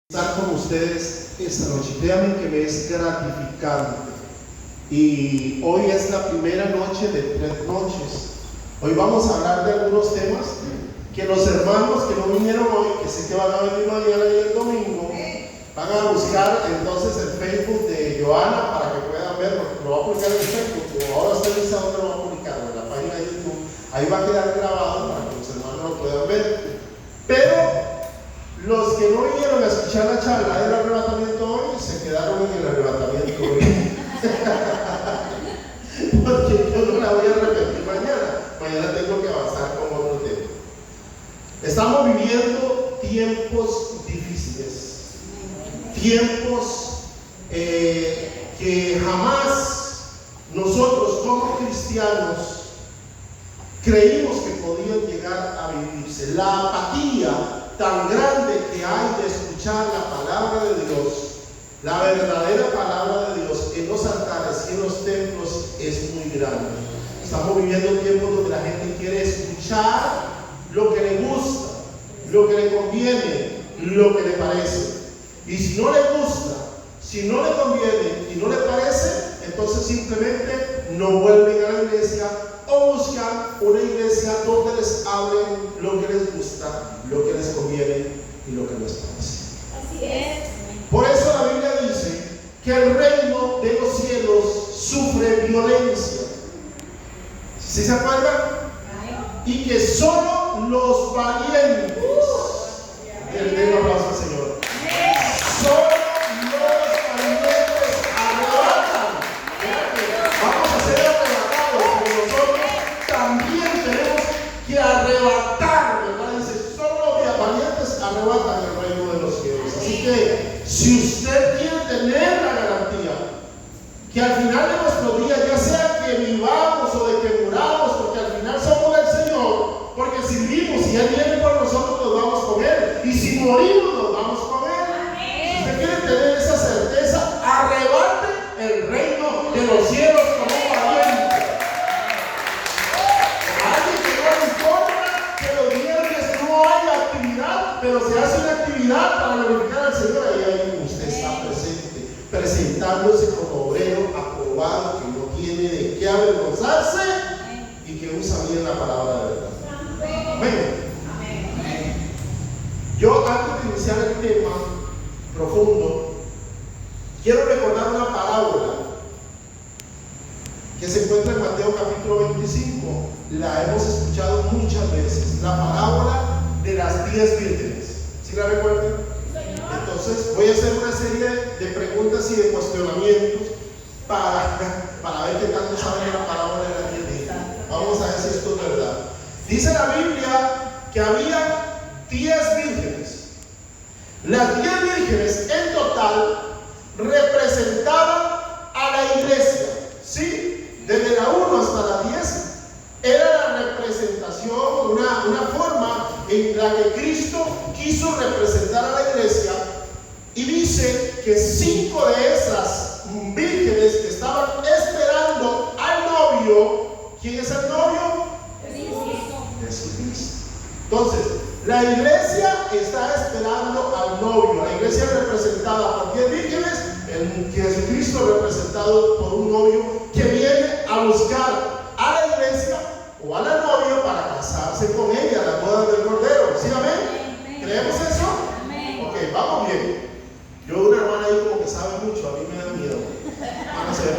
Estar con ustedes esta noche. Créanme que me es gratificante. Y hoy es la primera noche de 3 noches. Hoy vamos a hablar de algunos temas que los hermanos que no vinieron hoy, que sé que van a venir mañana y el domingo, van a buscar entonces el Facebook de Joana para que puedan ver, porque lo va a publicar en el Facebook, como ahora ustedes saben que lo va a publicar en la página de YouTube. Ahí va a quedar grabado para que los hermanos lo puedan ver. Pero los que no vinieron a escuchar la charla del arrebatamiento hoy se quedaron en el arrebatamiento hoy. Porque yo no la voy a repetir mañana. Mañana tengo que avanzar con otro tema. Estamos viviendo tiempos difíciles, tiempos que jamás nosotros como cristianos creímos que podían llegar a vivirse. La apatía tan grande que hay de escuchar la palabra de Dios, la verdadera palabra de Dios en los altares y en los templos es muy grande. Estamos viviendo tiempos donde la gente quiere escuchar lo que le gusta, lo que le conviene, lo que le parece. Y si no le gusta, si no le conviene y no le parece, entonces simplemente no vuelven a la iglesia o buscan una iglesia donde les hablen lo que les gusta, lo que les conviene y lo que les parece. Así es. Por eso la Biblia dice que el reino de los cielos sufre violencia. ¿Sí se acuerdan? Y que solo los valientes, den un aplauso al Señor, solo los valientes arrebatan. Vamos a ser arrebatados, pero nosotros también tenemos que arrebatar, ¿verdad? Dice, solo los valientes arrebatan el reino de los cielos. Así que si usted quiere tener la garantía que al final de nuestros días, ya sea que vivamos o de que muramos, porque al final somos del Señor, porque si vivimos y Él viene por nosotros, nos vamos con Él, y si morimos, nos vamos con Él. Si usted quiere tener esa certeza, arrebate el reino de los cielos como un valiente. A alguien que no le importa que los viernes no haya actividad, pero se hace una actividad para glorificar al Señor, ahí usted está presente, presentándose como obrero aprobado, que no tiene de qué avergonzarse y que usa bien la palabra de verdad. Amén. Yo, antes de iniciar el tema profundo, quiero recordar una parábola que se encuentra en Mateo capítulo 25. La hemos escuchado muchas veces, la parábola de las 10 vírgenes. ¿Sí la recuerdan? Entonces voy a hacer una serie de preguntas y de cuestionamientos para ver qué tanto saben de la parábola de las 10 vírgenes. Vamos a ver si esto es verdad. Dice la Biblia que había 10 vírgenes. Las 10 vírgenes en total representaban a la iglesia. ¿Sí? Desde la 1 hasta la 10 era la representación, una forma en la que Cristo quiso representar a la iglesia. Y dice que 5 de esas vírgenes que estaban esperando al novio. ¿Quién es el novio? Jesucristo. Entonces, la iglesia está esperando al novio. La iglesia representada por 10 vírgenes, el Jesucristo representado por un novio que viene a buscar a la iglesia o a la novia para casarse con ella, la boda del Cordero. ¿Sí, amén? ¿Creemos eso? Amén. Ok, vamos bien. Yo, una hermana ahí como que sabe mucho, a mí me da miedo. Van a ser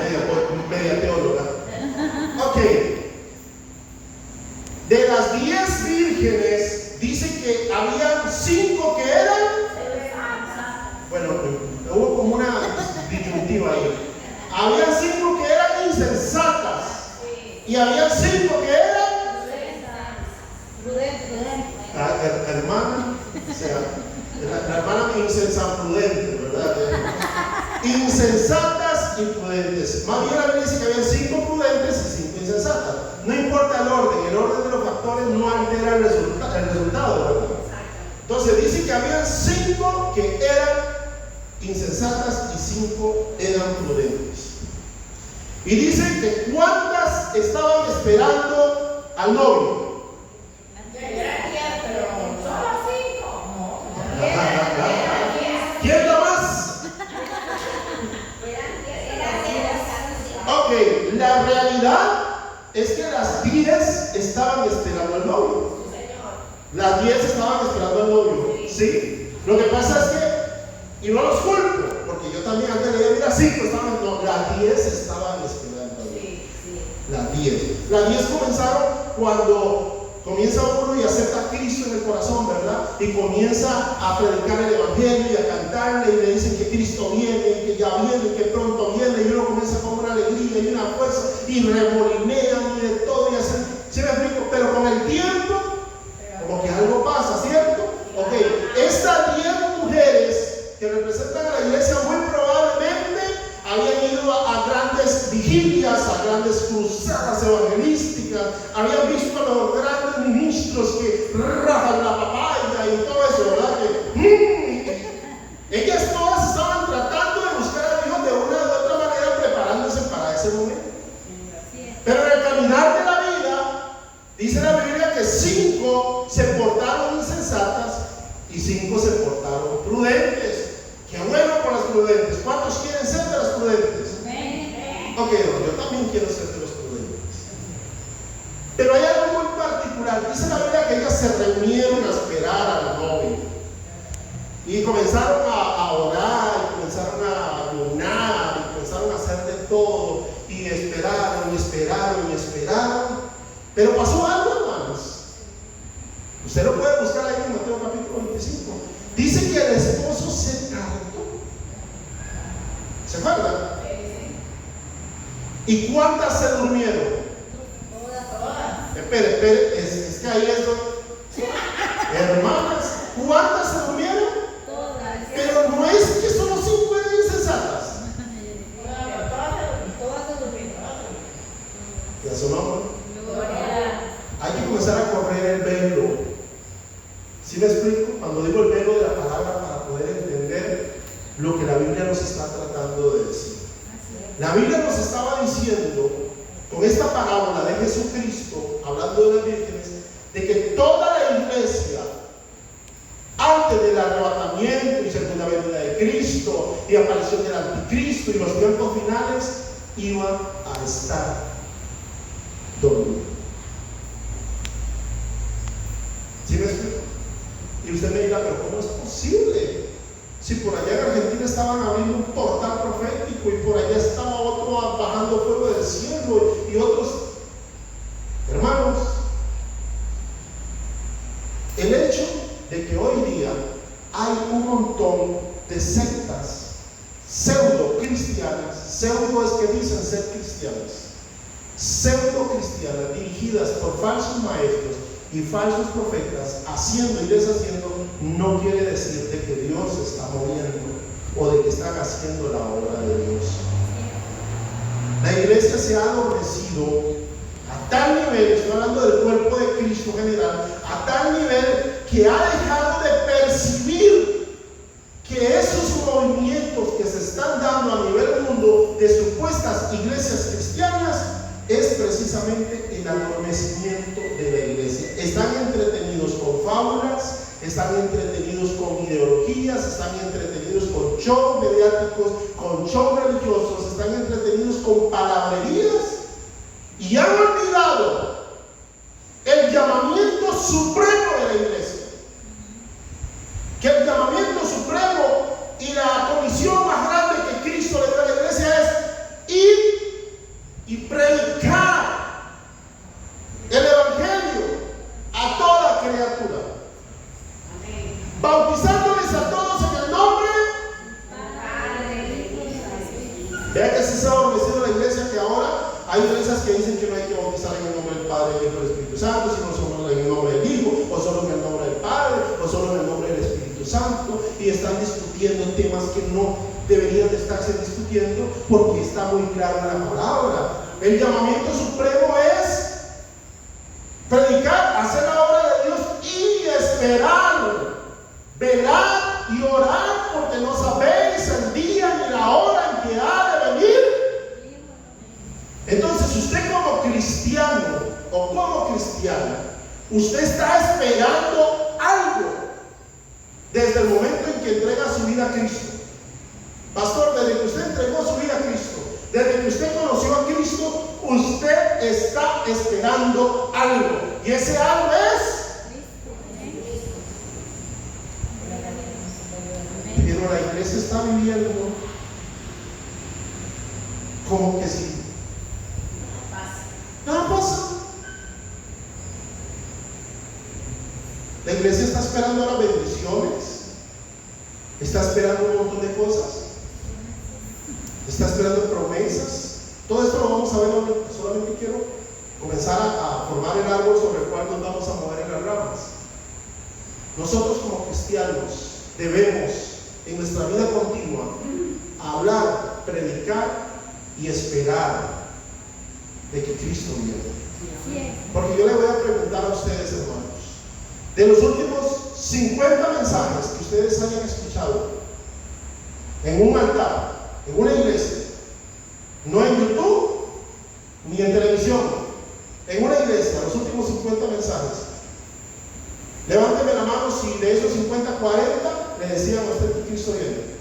media teóloga. Ok. De las 10 vírgenes, dice que habían 5 que eran. Bueno, hubo como una disyuntiva ahí. Habían 5 que eran insensatas. Y habían 5 que eran prudentes. Hermana, o sea, la hermana insensaprudente, ¿verdad? Insensatas y prudentes. Más bien la Biblia dice que había 5 prudentes y 5 insensatas. No importa el orden de los factores no altera el resultado, ¿verdad? Entonces dice que había 5 que eran insensatas y 5 eran prudentes. Y dice que ¿cuántas estaban esperando al novio? Pero solo 5. La realidad es que las 10 estaban esperando al novio. Las 10 estaban esperando al novio. ¿Sí? Lo que pasa es que, y no los culpo, porque yo también antes leía, mira, 5 estaban, no, las 10 estaban esperando al novio. Las 10. Las 10 comenzaron cuando comienza uno y acepta a Cristo en el corazón, ¿verdad? Y comienza a predicar el Evangelio y a cantarle y le dicen que Cristo viene y que ya viene y que pronto viene, y uno comienza con una alegría y una fuerza y remolinean y de todo y hacen, ¿sí me explico? Pero con el tiempo, como que algo pasa, ¿cierto? Ok, estas 10 mujeres que representan a la iglesia muy probablemente habían ido a grandes vigilias, a grandes cruzadas evangelísticas, habían visto a los grandes ministros que rajan la papaya y todo eso, ¿verdad? Ellas todas estaban tratando de buscar a Dios de una u otra manera, preparándose para ese momento. Pero en el caminar de la vida, dice la Biblia que 5 se portaron insensatas y 5 se portaron prudentes. Qué bueno por las prudentes. ¿Cuántos quieren ser de las prudentes? Ok, yo también quiero ser de los prudentes. Pero hay algo muy particular. Dice la Biblia que ellas se reunieron a esperar al novio. Y comenzaron a orar, y comenzaron a ayunar, y comenzaron a hacer de todo. Y esperaron, y esperaron, y esperaron. Pero pasó algo, hermanos. Usted lo puede buscar ahí en Mateo capítulo 25. Dice que el esposo se tardó. ¿Se acuerdan? ¿Y cuántas se durmieron? Todas. Espere, es que ahí es donde... Hermanas, ¿cuántas se durmieron? Todas. Pero no es que solo 5 eran insensatas. Todas se durmieron. ¿Y a su nombre? Hay que comenzar a correr el velo. ¿Sí me explico? Cuando digo el velo de la palabra, para poder entender lo que la Biblia nos está tratando de decir. La Biblia nos estaba diciendo, con esta parábola de Jesucristo, hablando de las vírgenes, de que toda la iglesia, antes del arrebatamiento y segunda venida de Cristo y aparición del anticristo y los tiempos finales, iba a estar dormida. ¿Sí me explico? Y usted me dirá, pero ¿cómo es posible? Si por allá en Argentina estaban abriendo un portal profético y por allá estaba otro bajando fuego del cielo y otros. Hermanos, el hecho de que hoy día hay un montón de sectas pseudo cristianas, pseudo es que dicen ser cristianas, pseudo cristianas dirigidas por falsos maestros y falsos profetas, haciendo y deshaciendo, no quiere decir de que Dios se está moviendo o de que están haciendo la obra de Dios. La iglesia se ha adormecido a tal nivel, estoy hablando del cuerpo de Cristo general, a tal nivel que ha dejado de percibir que esos movimientos que se están dando a nivel mundo de supuestas iglesias cristianas es precisamente el adormecimiento de la iglesia. Están entretenidos con fábulas, están entretenidos con ideologías, están entretenidos con shows mediáticos, con shows religiosos, están entretenidos con palabrerías y han olvidado el llamamiento supremo de la iglesia. Que el llamamiento supremo y la comisión más grande que Cristo le da a la iglesia es ir y predicar el evangelio a toda criatura, bautizándoles a todos en el nombre. Vea que si se ha adormecido la iglesia, que ahora hay iglesias que dicen que no hay que bautizar en el nombre del Padre, del Hijo y del Espíritu Santo, sino solo en el nombre del Hijo, o solo en el nombre del Padre, o solo en el nombre del Espíritu Santo, y están discutiendo temas que no deberían de estarse discutiendo porque está muy claro en la palabra. El llamamiento supremo es predicar, hacer la obra de Dios y esperar, velar y orar, porque no sabéis el día ni la hora en que ha de venir. Entonces usted como cristiano o como cristiana, usted está esperando algo desde el momento en que entrega su vida a Cristo. Pastor, desde que usted entregó su vida a Cristo, desde que usted conoció a Cristo, usted está esperando algo. Y ese algo es. Pero la iglesia está viviendo como que sí. Nada pasa. La iglesia está esperando las bendiciones. Está esperando un montón de cosas. Está esperando promesas. Todo esto lo vamos a ver hoy. Solamente quiero comenzar a formar el árbol sobre el cual nos vamos a mover en las ramas. Nosotros como cristianos debemos en nuestra vida continua hablar, predicar y esperar de que Cristo viene. Porque yo le voy a preguntar a ustedes, hermanos, de los últimos 50 mensajes que ustedes hayan escuchado en un altar, en una iglesia, no en YouTube ni en televisión, en una iglesia, los últimos 50 mensajes, levánteme la mano si de esos 50, 40 le decían a usted que Cristo viene,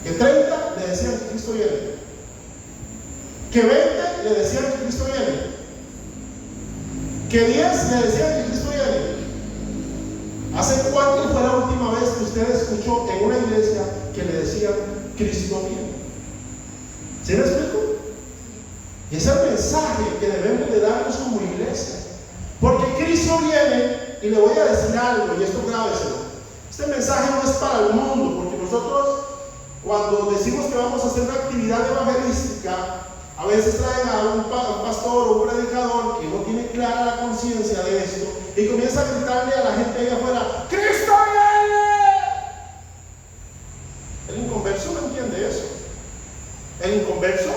que 30 le decían que Cristo viene, que 20 le decían que Cristo viene, que 10 le decían que Cristo viene. ¿Hace cuánto fue la última vez que usted escuchó en una iglesia que le decían Cristo viene? ¿Sí me explico? Y ese es el mensaje que debemos de darnos como iglesia. Porque Cristo viene, y le voy a decir algo, y esto grábeselo. Este mensaje no es para el mundo, porque nosotros cuando decimos que vamos a hacer una actividad evangelística, a veces traen a un pastor o un predicador que no tiene clara la conciencia de esto y comienza a gritarle a la gente allá afuera: ¡Cristo viene! El inconverso no entiende eso. El inconverso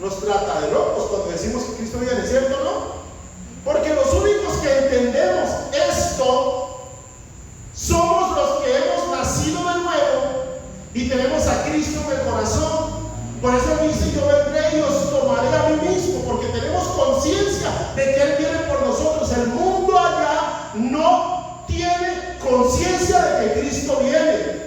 nos trata de locos cuando decimos que Cristo viene, ¿cierto o no? Porque los únicos que entendemos esto somos los que hemos nacido de nuevo y tenemos a Cristo en el corazón. Por eso dice: yo vendré y os tomaré a mí mismo, porque tenemos conciencia de que Él viene por nosotros. El mundo allá no tiene conciencia de que Cristo viene.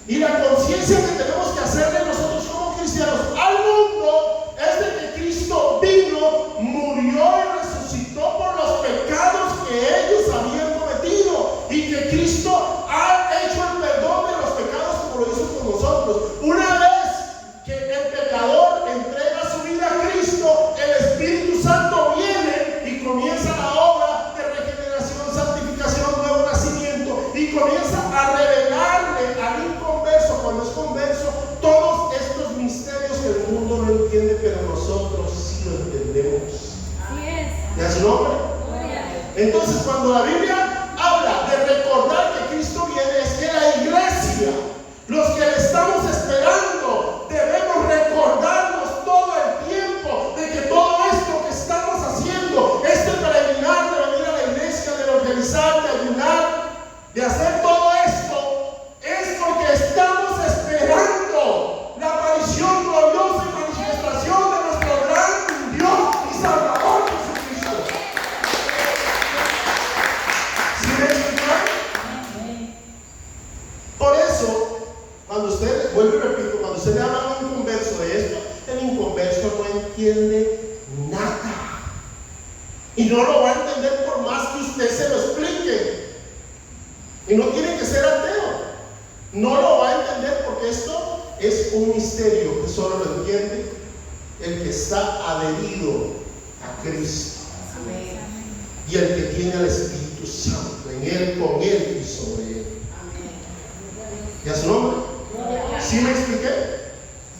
Y la conciencia que tenemos que hacerle nosotros como cristianos al mundo es de que Cristo vino, murió y resucitó por los pecados que ellos habían cometido, y que Cristo ha hecho el perdón de los pecados como lo hizo con nosotros. Una vez que el pecador entrega su vida a Cristo, el Espíritu Santo viene y comienza la obra de regeneración, santificación, nuevo nacimiento, y comienza a revelarle al inconverso, cuando es converso, todos estos misterios que el mundo no entiende, pero nosotros sí lo entendemos. ¿Y a su nombre? Entonces, cuando la Biblia habla de recordar que Cristo viene, es que la iglesia, los que le estamos esperando, debemos recordarnos todo el tiempo de que todo esto que estamos haciendo, este peregrinar de venir a la iglesia, de evangelizar, de ayunar, de hacer todo esto, es porque estamos esperando la aparición gloriosa y manifestación de nuestro gran Dios y Salvador Jesucristo. ¿Sí me explican? Por eso, cuando usted, vuelvo y repito, cuando usted le habla a un inconverso de esto, el inconverso no entiende nada. Y no lo va a entender por más que usted se lo explique. Y no tiene que ser ateo. No lo va a entender, porque esto es un misterio que solo lo entiende el que está adherido a Cristo. Y el que tiene al Espíritu Santo en él, con él y sobre él. ¿Y a su nombre? ¿Sí me expliqué?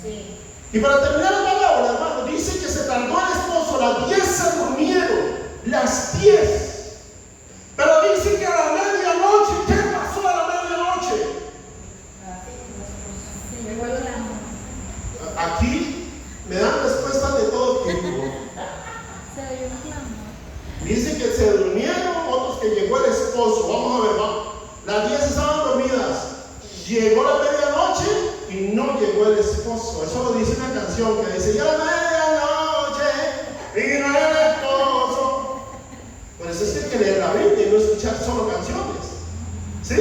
Sí. Y para terminar la palabra, hermano, dice que se tardó el esposo, las 10 se durmieron, las 10. Pero dice que a la medianoche, ¿qué pasó a la medianoche? Aquí me dan respuestas de todo tipo. Dice que se durmieron, otros que llegó el esposo. Vamos a ver, vamos. Las 10 estaban dormidas. Llegó la medianoche y no llegó el esposo. Eso lo dice una canción que dice: ya la medianoche y no era el esposo. Por eso es que hay que leer la Biblia y no escuchar solo canciones. ¿Sí?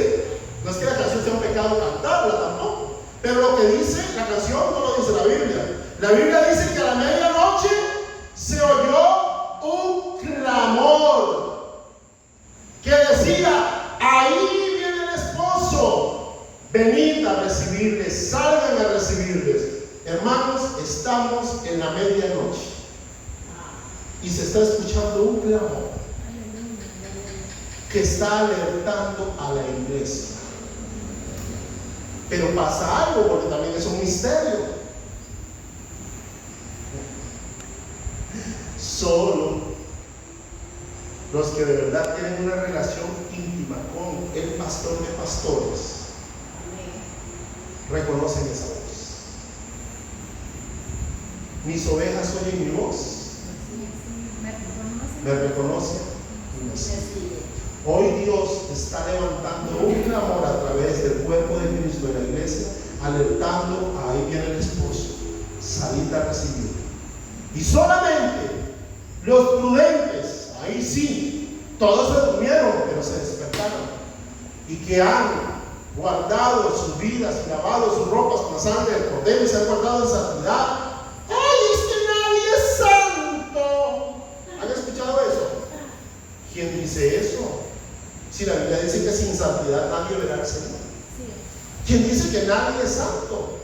No es que la canción sea un pecado cantarla tampoco. Pero lo que dice la canción no lo dice la Biblia. La Biblia dice que a la medianoche venid a recibirles, salgan a recibirles. Hermanos, estamos en la medianoche y se está escuchando un clamor que está alertando a la iglesia. Pero pasa algo, porque también es un misterio. Solo los que de verdad tienen una relación íntima con el pastor de pastores reconocen esa voz. Mis ovejas oyen mi voz, me reconocen y me siguen. Hoy Dios está levantando un clamor a través del cuerpo de Cristo en la iglesia, alertando: ahí viene el esposo, salid a recibir. Y solamente los prudentes, ahí sí, todos se durmieron, pero se despertaron, y que han guardado sus vidas y lavado sus ropas con la sangre del Cordero y se han guardado en santidad. ¡Ay, es que nadie es santo! ¿Han escuchado eso? ¿Quién dice eso? Si la Biblia dice que sin santidad nadie verá al Señor. ¿Quién dice que nadie es santo?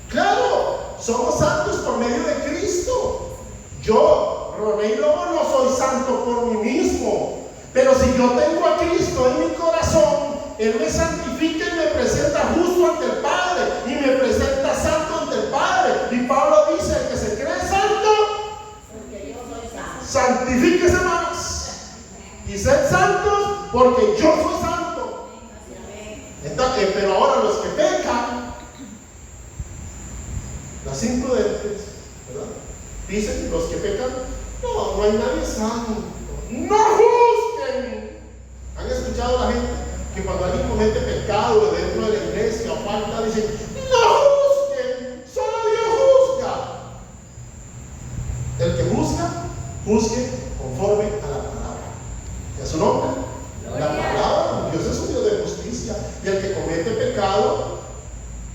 Claro, somos santos por medio de Cristo. Yo, Roney Lobo, no soy santo por mí mismo, pero si yo tengo a Cristo en mi corazón, Él me santifica y me presenta justo ante el Padre, y me presenta santo ante el Padre. Y Pablo dice: el que se cree santo, porque yo soy santo. Santifíquese más y sed santos, porque yo soy santo. Entonces, pero ahora los que pecan, las imprudentes, ¿verdad? Dicen los que pecan: no hay nadie santo, no juzguen. ¿Han escuchado a la gente que cuando alguien comete pecado dentro de la iglesia o falta, dicen: no juzguen, solo Dios juzga? El que juzga, juzgue conforme a la palabra. ¿Y a su nombre? La palabra. Dios es un Dios de justicia, y el que comete pecado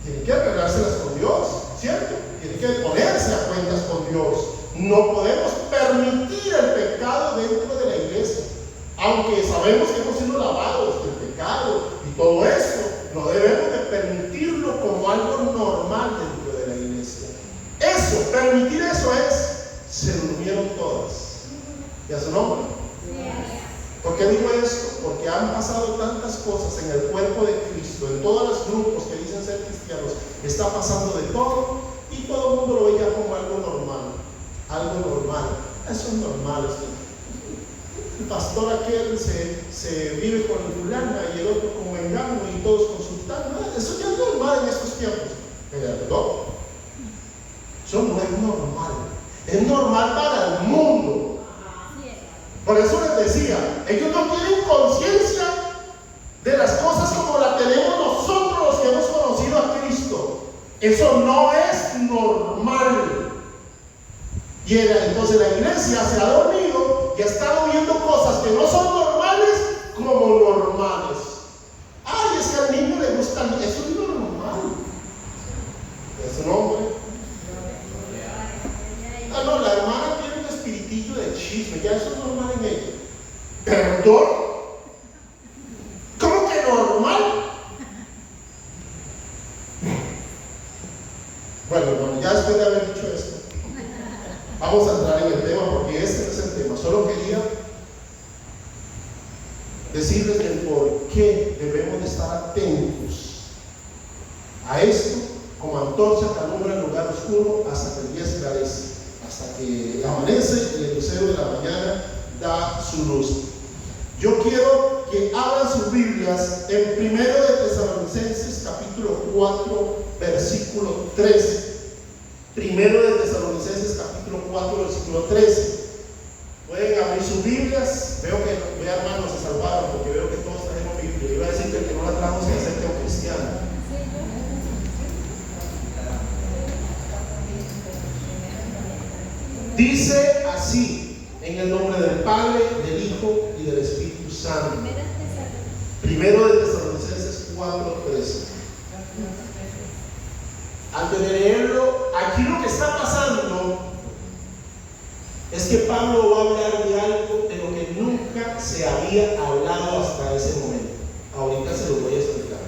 tiene que arreglárselas con Dios, ¿cierto? Tiene que ponerse a cuentas con Dios. No podemos permitir el pecado dentro de la iglesia, aunque sabemos que hemos sido lavados del pecado y todo eso. No debemos de permitirlo como algo normal dentro de la iglesia. Eso, permitir eso es: se durmieron todas. ¿Y a su nombre? ¿Por qué digo esto? Porque han pasado tantas cosas en el cuerpo de Cristo, en todos los grupos que dicen ser cristianos. Está pasando de todo, y todo el mundo lo veía como algo normal. Algo normal. Eso es normal. El pastor aquel se vive con fulana y el otro con mengano y todos consultando. Eso ya es normal en estos tiempos. No. Eso no es normal. Es normal para el mundo. Por eso les decía, ellos no tienen conciencia de las cosas como la tenemos nosotros los que hemos conocido a Cristo. Eso no es normal. Y entonces la iglesia se ha dormido y ha estado viendo cosas que no son normales como normales. Ay, es que al niño le gustan. Eso es normal. Es un hombre. Ah, no, la hermana tiene un espiritillo de chisme. Ya eso es normal en ella. ¿Perdón? ¿Cómo que normal? Bueno, ya después de haber dicho esto, vamos a entrar en el tema, porque este es el tema. Solo quería decirles el por qué debemos de estar atentos a esto, como antorcha que alumbra el lugar oscuro hasta que el día esclarece, hasta que amanece y el lucero de la mañana da su luz. Yo quiero que abran sus Biblias en 1 de Tesalonicenses capítulo 4 versículo 13. 1 de Tesalonicenses capítulo 4 versículo 13. Pueden abrir sus Biblias. Veo hermanos se salvaron, porque veo que todos traemos Biblia. Iba a decir que el que no la trajo se acerca a un cristiano. Dice así: en el nombre del Padre, del Hijo y del Espíritu Santo. 1 de Tesalonicenses 4:13. Antes de leerlo, aquí lo que está pasando es que Pablo va a hablar de algo de lo que nunca se había hablado hasta ese momento. Ahorita se lo voy a explicar.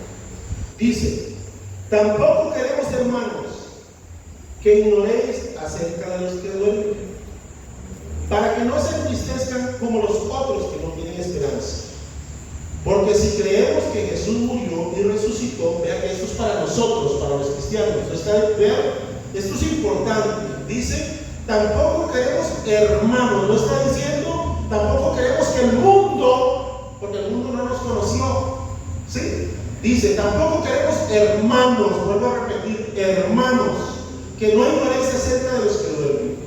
Dice, tampoco queremos, hermanos, que ignoréis acerca de los que duermen, para que no se entristezcan como los otros que no tienen esperanza. Porque si creemos que Jesús murió y resucitó, vea que esto es para nosotros, para los cristianos. Esto es importante. Dice, tampoco queremos, hermanos, no está diciendo, tampoco queremos que el mundo, porque el mundo no nos conoció, ¿sí? Dice, tampoco queremos, hermanos, vuelvo a repetir, hermanos, que no ignoréis acerca de los que duermen,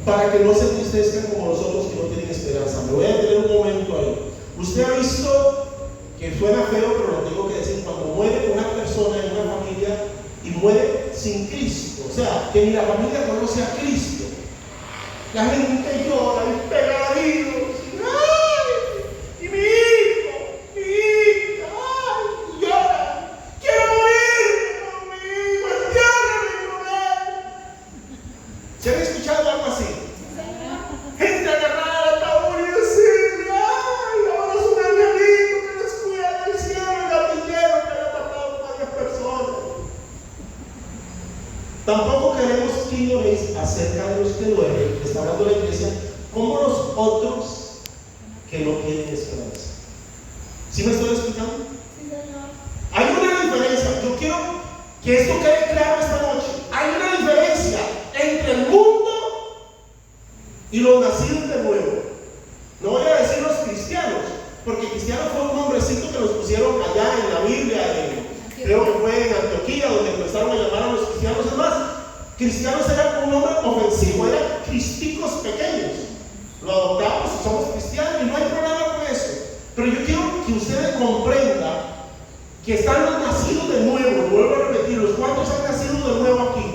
para que no se entristezcan como los otros que no tienen esperanza. Me voy a detener un momento ahí. Usted ha visto, que suena feo, pero lo tengo que decir, cuando muere una persona en una familia y muere sin Cristo, o sea, que ni la familia conoce a Cristo, la gente llora y pega gritos, ¡ay! Y mi hijo, ¡ay! Y llora, quiero morirme con mi hijo, entiérrame con él. ¿Se han escuchado algo así? Gente agarrada al ataúd y decirle, ¡ay! Ahora es un angelito que les cuida del cielo, el gatillero que le ha matado a varias personas. Tampoco queremos que ignoréis acerca de los que duermen, está hablando la iglesia, como los otros que no tienen esperanza. ¿Sí me estoy explicando? Sí, Señor. Hay una diferencia, yo quiero que esto quede claro esta noche. Hay una diferencia entre el mundo y los nacidos de nuevo. No voy a decir los cristianos, porque cristiano fue un nombrecito que nos pusieron allá en la Biblia, creo que fue en Antioquía, donde empezaron a llamar a los cristianos. Es más, cristianos era un nombre ofensivo, eran cristicos pequeños. Lo adoptamos y somos cristianos y no hay problema con eso. Pero yo quiero que ustedes comprendan que están los nacidos de nuevo. Vuelvo a repetir, ¿los cuantos han nacido de nuevo aquí?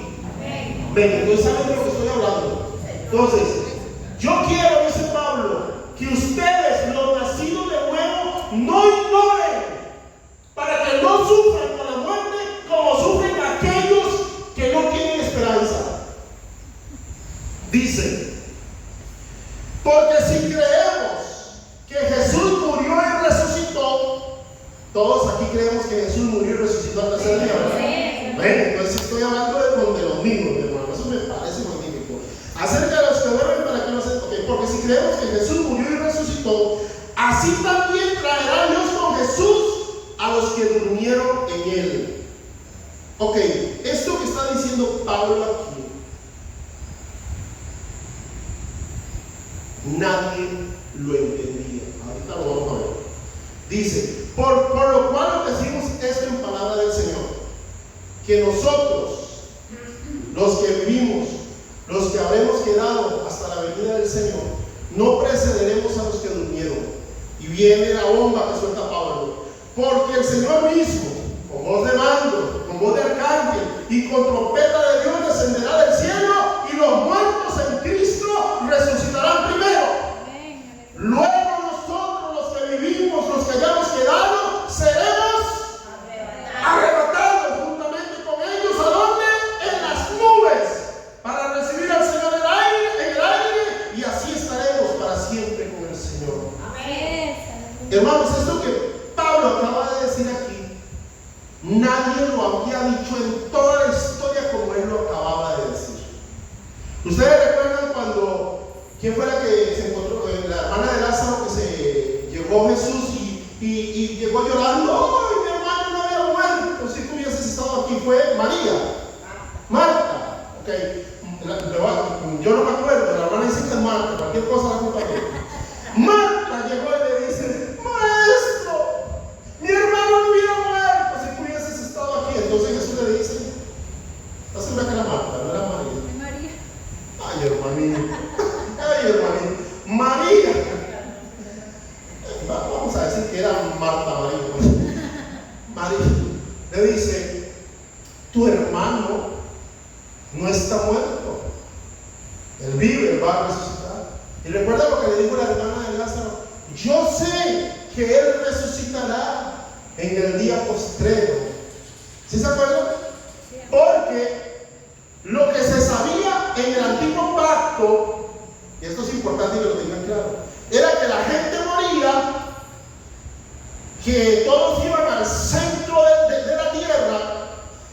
Ven, entonces saben de lo que estoy hablando. Entonces, yo quiero, dice Pablo, que ustedes, los nacidos de nuevo, no ignoren, para que no sufran con la muerte como sufren aquellos que no tienen esperanza. Dice, porque si creemos que Jesús murió y resucitó, todos aquí creemos que Jesús murió y resucitó al tercer día, ¿verdad? Bueno, entonces estoy hablando de los mismos, hermano. Eso me parece magnífico. Acerca de los que duermen, para que no se toque. Porque si creemos que Jesús murió y resucitó, así también traerá Dios con Jesús a los que durmieron en él. Ok, esto que está diciendo Pablo aquí, nadie lo entendía. Ahorita lo vamos a ver. Dice, por lo cual decimos esto en palabra del Señor, que nosotros, los que vivimos, los que habremos quedado hasta la venida del Señor, no precederemos a los que durmieron. Y viene la bomba que suelta Pablo. Porque el Señor mismo, con voz de mando, con voz de arcángel y con trompeta de Dios, descenderá del cielo, y los muertos en Cristo resucitarán primero. Luego nosotros, los que vivimos, los que hayamos quedado, seremos arrebatados juntamente con ellos. ¿A dónde? En las nubes, para recibir al Señor en el aire, y así estaremos para siempre con el Señor. Amén. Hermanos, esto que Pablo acaba de decir aquí, nadie lo había dicho en toda la historia como él lo acababa de decir. Ustedes recuerdan cuando, ¿quién fue la que se encontró? La hermana de Lázaro, que se llegó Jesús y llegó llorando. ¡Ay, mi hermano no había muerto! Si tú hubieses estado aquí, fue María, Marta. Ok, yo no me acuerdo, la hermana dice que es Marta, cualquier cosa la culpa de Marta llegó y le dice, maestro, mi hermano no hubiera muerto si tú hubieses estado aquí. Entonces Jesús le dice, ¿estás segura que era Marta, no era María? Ay, hermanito. Ay, hermanito. María. Vamos a decir que era Marta María. María le dice, tu hermano no está muerto. Él vive, él va a resucitar. Y recuerda lo que le dijo la hermana de Lázaro, yo sé que él resucitará en el día postrero. ¿Sí se acuerdan? Porque lo que se sabía en el antiguo pacto, y esto es importante que lo tengan claro, era que la gente moría, que todos iban al centro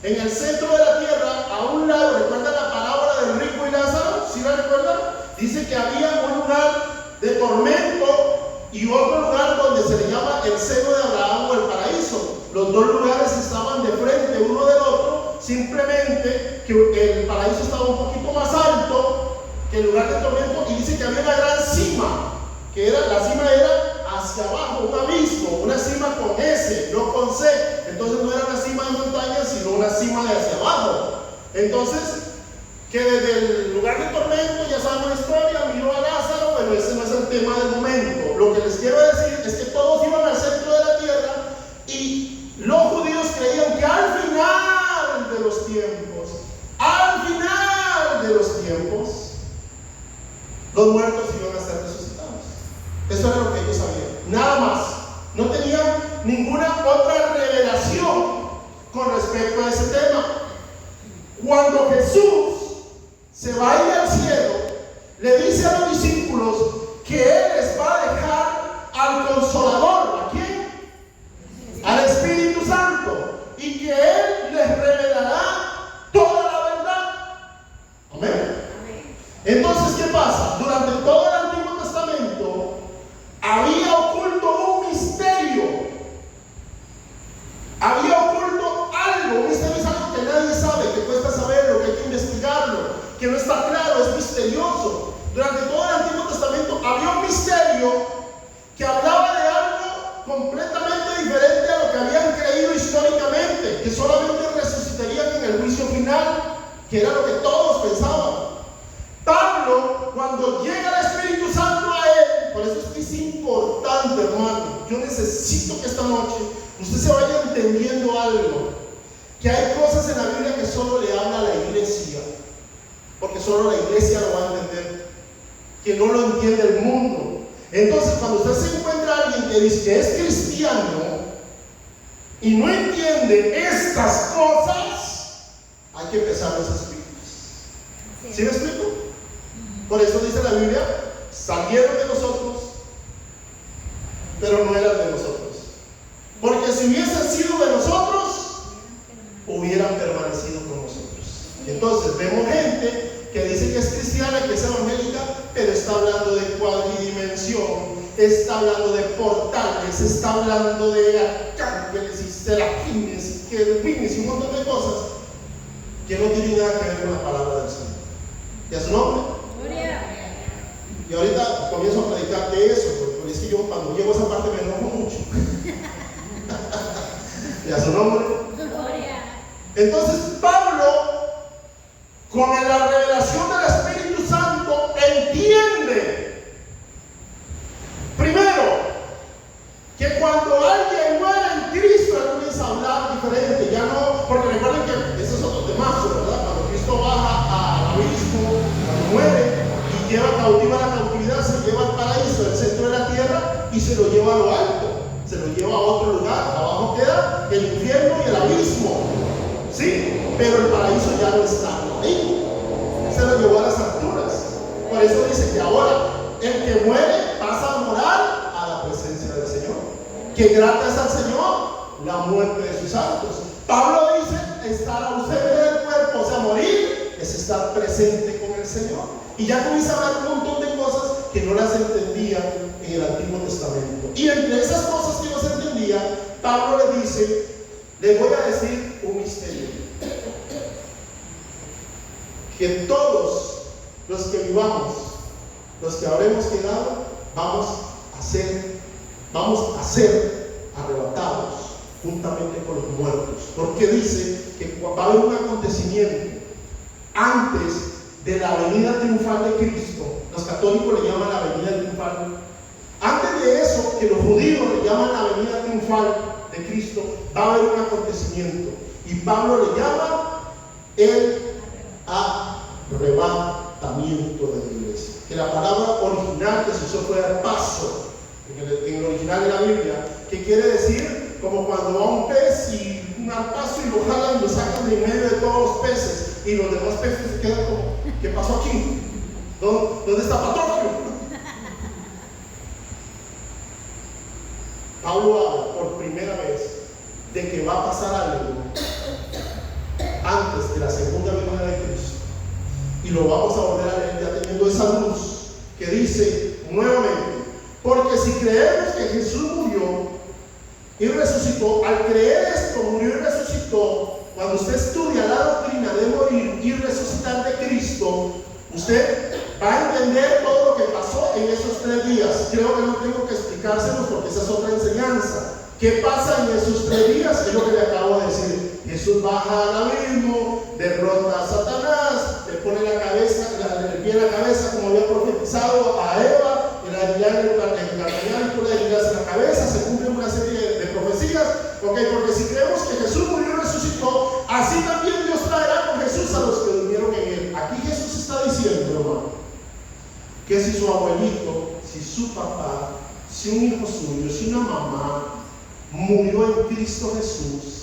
En el centro de la tierra, a un lado, ¿recuerdan la parábola del rico y Lázaro? ¿Sí la recuerdan? Dice que había un lugar de tormento y otro lugar donde se le llama el seno de Abraham o el paraíso. Los dos lugares estaban de frente uno del otro, simplemente que el paraíso estaba un poquito más alto que el lugar de tormento, y dice que había una gran cima, que era, la cima era hacia abajo, un abismo, una cima con S, no con C. Entonces no era una cima de montaña, sino una cima de hacia abajo. Entonces, que desde el lugar de tormento, ya saben la historia, miró a Lázaro, pero ese no es el tema del momento. Lo que les quiero decir es que todos iban al centro de la tierra y los judíos creían que al final de los tiempos, los muertos iban a ser resucitados. Eso era lo que ellos sabían, nada más. No tenían ninguna otra revelación con respecto a ese tema. Cuando Jesús se va a ir al cielo, le dice a los discípulos que Él les va a dejar al Consolador. ¿A quién? Al Espíritu Santo. Y que Él les revelará toda la verdad. Amén. Entonces, ¿qué pasa? Durante todo el Antiguo Testamento había oculto un misterio. Había oculto algo. Un misterio es algo que nadie sabe, que cuesta saberlo, que hay que investigarlo, que no está claro, es misterioso. Durante todo el Antiguo Testamento había un misterio que hablaba de algo completamente diferente a lo que habían creído históricamente, que solamente resucitarían en el juicio final, que era lo que todos pensaban. Pablo, cuando llega el Espíritu Santo a él, por eso es que es importante, hermano, yo necesito que esta noche usted se vaya entendiendo algo, que hay cosas en la Biblia que solo le habla a la iglesia, porque solo la iglesia lo va a entender, que no lo entiende el mundo. Entonces, cuando usted se encuentra a alguien que dice que es cristiano y no entiende estas cosas, hay que empezar los espíritus. ¿Sí me explico? Por eso dice la Biblia, salieron de nosotros, pero no eran de nosotros. Porque si hubiesen sido de nosotros, hubieran permanecido con nosotros. Entonces vemos gente que dice que es cristiana, que es evangélica, pero está hablando de cuadridimensión, está hablando de portales, está hablando de arcángeles y serafines y querubines y un montón de cosas que no tienen nada que ver con la palabra del Señor. ¿Y a su nombre? Y ahorita comienzo a predicar de eso, porque es que yo cuando llego a esa parte me enojo mucho. ¿Y a su nombre? Entonces Pablo, con la revelación del Espíritu Santo, entiende primero que cuando alguien muere en Cristo, él comienza a hablar diferente. Ya no, porque recuerden que ese es otro temazo, ¿verdad? Cuando Cristo baja al abismo, cuando muere y lleva cautiva la cautividad, se lleva al paraíso, el centro de la tierra, y se lo lleva a lo alto, se lo lleva a otro lugar. Abajo queda el infierno y el abismo, ¿sí? Pero el paraíso ya no está ahí, se lo llevó a las alturas. Por eso dice que ahora el que muere pasa a morar a la presencia del Señor. Que grata es al Señor la muerte de sus santos. Pablo dice: estar ausente del cuerpo, o sea, morir, es estar presente con el Señor. Y ya comienza a hablar un montón de cosas que no las entendía en el Antiguo Testamento. Y entre esas cosas que no se entendía, Pablo le dice: le voy a decir un misterio, que todos los que vivamos, los que habremos quedado, vamos a ser arrebatados juntamente con los muertos. Porque dice que va a haber un acontecimiento antes de la venida triunfal de Cristo. Los católicos le llaman la venida triunfal. Antes de eso, que los judíos le llaman la venida triunfal de Cristo, va a haber un acontecimiento. Y Pablo le llama el arrebatamiento de la iglesia. Que la palabra original que se usó fue paso, en el original de la Biblia, que quiere decir como cuando va un pez y un paso y lo jalan y lo sacan de en medio de todos los peces, y los demás peces se quedan como: ¿qué pasó aquí? ¿Dónde está Patroclo? Pablo habla por primera vez de que va a pasar algo antes de la segunda venida de Cristo. Y lo vamos a volver a leer ya teniendo esa luz que dice nuevamente: porque si creemos que Jesús murió y resucitó, al creer esto, murió y resucitó, cuando usted estudia la doctrina de morir y resucitar de Cristo, usted va a entender todo lo que pasó en esos 3 días. Creo que no tengo que explicárselos porque esa es otra enseñanza. ¿Qué pasa en esos 3 días? Es lo que le acabo de decir. Jesús baja al abismo, derrota a Satanás, le pone la cabeza, el pie en la cabeza, como había profetizado a Eva, y la herirá en el carcañal y tú le herirás en la cabeza. Se cumplen una serie de profecías. Porque si creemos que Jesús murió y resucitó, así también Dios traerá con Jesús a los que durmieron en él. Aquí Jesús está diciendo, hermano, que si su abuelito, si su papá, si un hijo suyo, si una mamá murió en Cristo Jesús,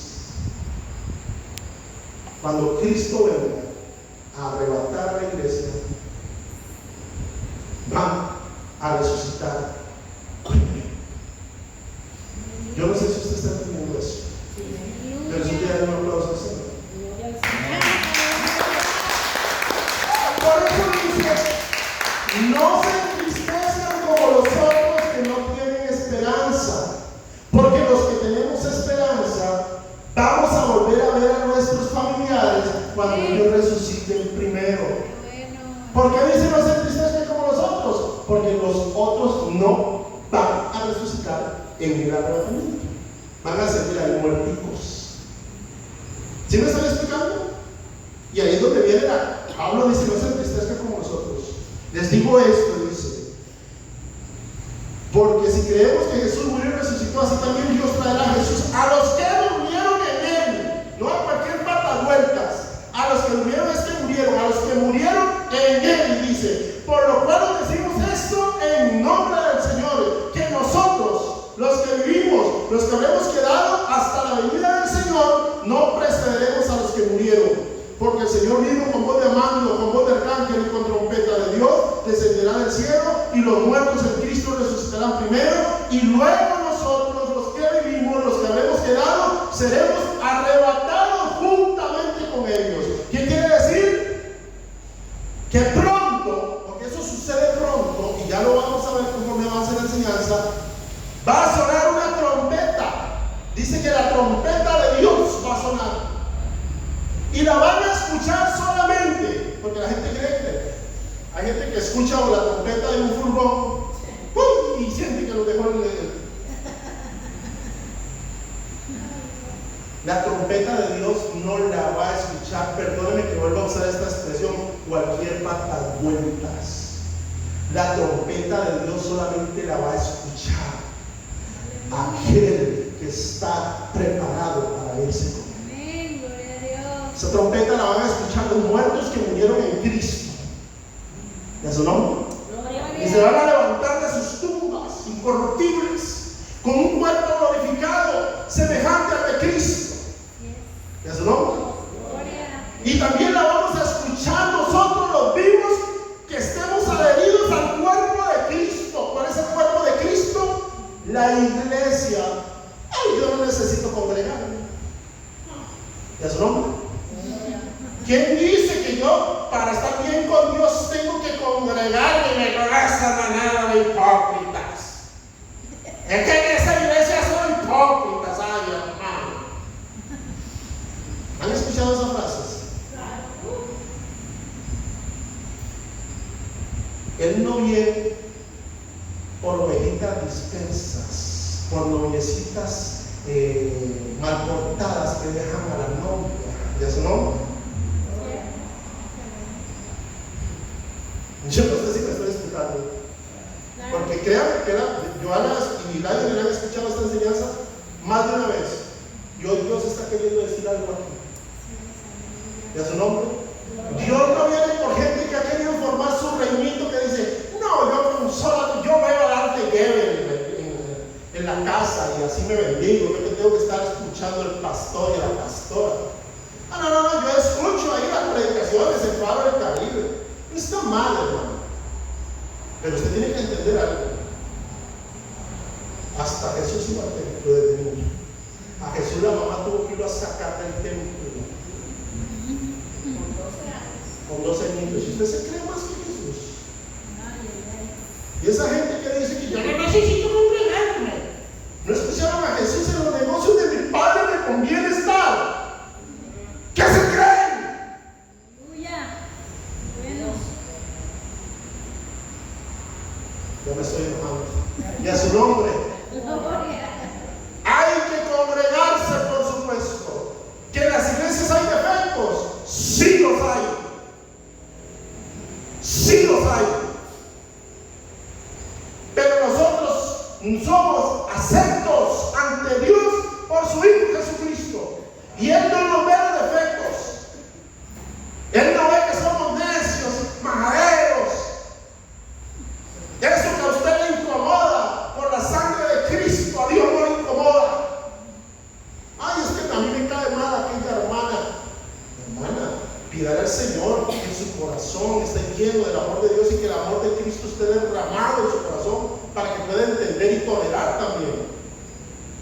cuando Cristo venga a arrebatar a la iglesia, van a resucitar primero. Yo no sé si usted está entendiendo eso, pero si quiere dar un aplauso al Señor. Por eso dice: no se entristezcan como los otros que no tienen esperanza, porque los que tenemos esperanza vamos a volver a ver a nuestros familiares cuando ellos resuciten primero. ¿Por qué dice no se entristezcan como los otros? Porque los otros no van a resucitar en el arrebatamiento, van a seguir ahí muerticos. ¿Sí me están explicando? Y ahí es donde viene Pablo dice: no se entristezcan como nosotros. Les digo esto, dice: porque si creemos que Jesús murió y resucitó, así también Dios traerá a Jesús a los que durmieron en él, no a cualquier patavueltas. A los que durmieron es que murieron, a los que murieron en él. Y dice: por lo cual os decimos esto en nombre del Señor, que nosotros, los que vivimos, los que habremos quedado hasta la venida del Señor, no precederemos a los que murieron. Porque el Señor vino con voz de mando, con voz de arcángel y con trompeta de Dios, descenderá del cielo, y los muertos en Cristo resucitarán primero, y luego nosotros, los que vivimos, los que habremos quedado, seremos arrebatados juntamente con ellos. ¿Qué quiere decir? Que pronto, porque eso sucede pronto, y ya lo vamos a ver conforme avance la enseñanza, va a sonar una trompeta. Dice que la trompeta de Dios va a sonar. Y la van a escuchar solamente, porque la gente cree que hay gente que escucha la trompeta de un furgón y siente que lo dejó en el... La trompeta de Dios no la va a escuchar, perdóneme que vuelva a usar esta expresión, cualquier patavueltas. La trompeta de Dios solamente la va a escuchar aquel que está preparado para ese momento. Esa trompeta la van a escuchar los muertos que murieron en Cristo. ¿De su nombre? Y se van a levantar de sus tumbas incorruptibles, con un cuerpo glorificado, semejante al de Cristo. ¿De su nombre? Y también la vamos a escuchar nosotros, los vivos, que estemos adheridos al cuerpo de Cristo. ¿Cuál es el cuerpo de Cristo? La iglesia. Ay, yo no necesito congregarme. ¿De su nombre? ¿Quién dice que yo, para estar bien con Dios, tengo que congregarme con esa manada de hipócritas? Es que en esa iglesia son hipócritas. Ay, hermano. ¿Han escuchado esas frases? Él no viene por ovejitas dispersas, por noviecitas mal portadas que dejan a la novia. ¿Ya su nombre? Yo no sé si me estoy explicando, porque créanme que Joana y Laia han escuchado esta enseñanza más de una vez, y hoy Dios está queriendo decir algo aquí. ¿Ya su nombre? Dios no viene por gente que ha querido formar su reinito, que dice: no, yo me voy a dar de lleve en la casa y así me bendigo, yo que tengo que estar escuchando al pastor y a la pastora. No, yo escucho ahí las predicaciones en Faro del Caribe. No está mal, hermano, pero usted tiene que entender algo. Hasta Jesús iba al templo de niño. A Jesús la mamá tuvo que irlo a sacar del templo. con 2 añitos, y usted se cree más que Jesús. Y esa gente que dice que yo no necesito congregarme. ¿No escucharon a Jesús en los negocios de mi Padre me conviene estar? ¿Qué se creen? Yo me estoy enojando. Y a su nombre. Hay que congregarse, por supuesto. ¿Que en las iglesias hay defectos? Sí los hay. Sí los hay. Pero nosotros somos aceptos ante Dios por su Hijo Jesucristo. Y Él no nos ve los defectos. Él no ve que somos necios, majaderos. Eso que a usted le incomoda por la sangre de Cristo, a Dios no le incomoda. Ay, es que también me cae mal aquella hermana. Hermana, pídale al Señor que en su corazón esté lleno del amor de Dios y que el amor de Cristo esté derramado en su corazón para que pueda entender y tolerar también.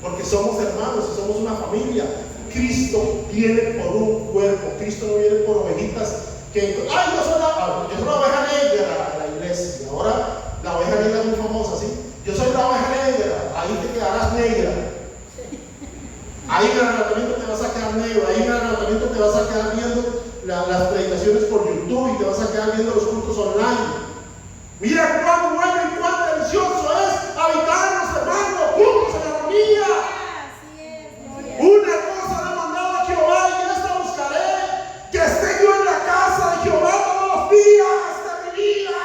Porque somos hermanos y somos una familia. Cristo viene por un cuerpo. Cristo no viene por ovejitas que, ay, yo soy la oveja negra de la iglesia. Ahora la oveja negra es muy famosa, ¿sí? Yo soy la oveja negra, ahí te quedarás negra. Ahí en el arrebatamiento te vas a quedar negro. Ahí en el arrebatamiento te vas a quedar viendo las predicaciones por YouTube y te vas a quedar viendo los cultos online. Mira cuán bueno y cuán delicioso es habitar los hermanos juntos en armonía. Una cosa le he mandado a Jehová y esta buscaré, que esté yo en la casa de Jehová todos los días de mi vida.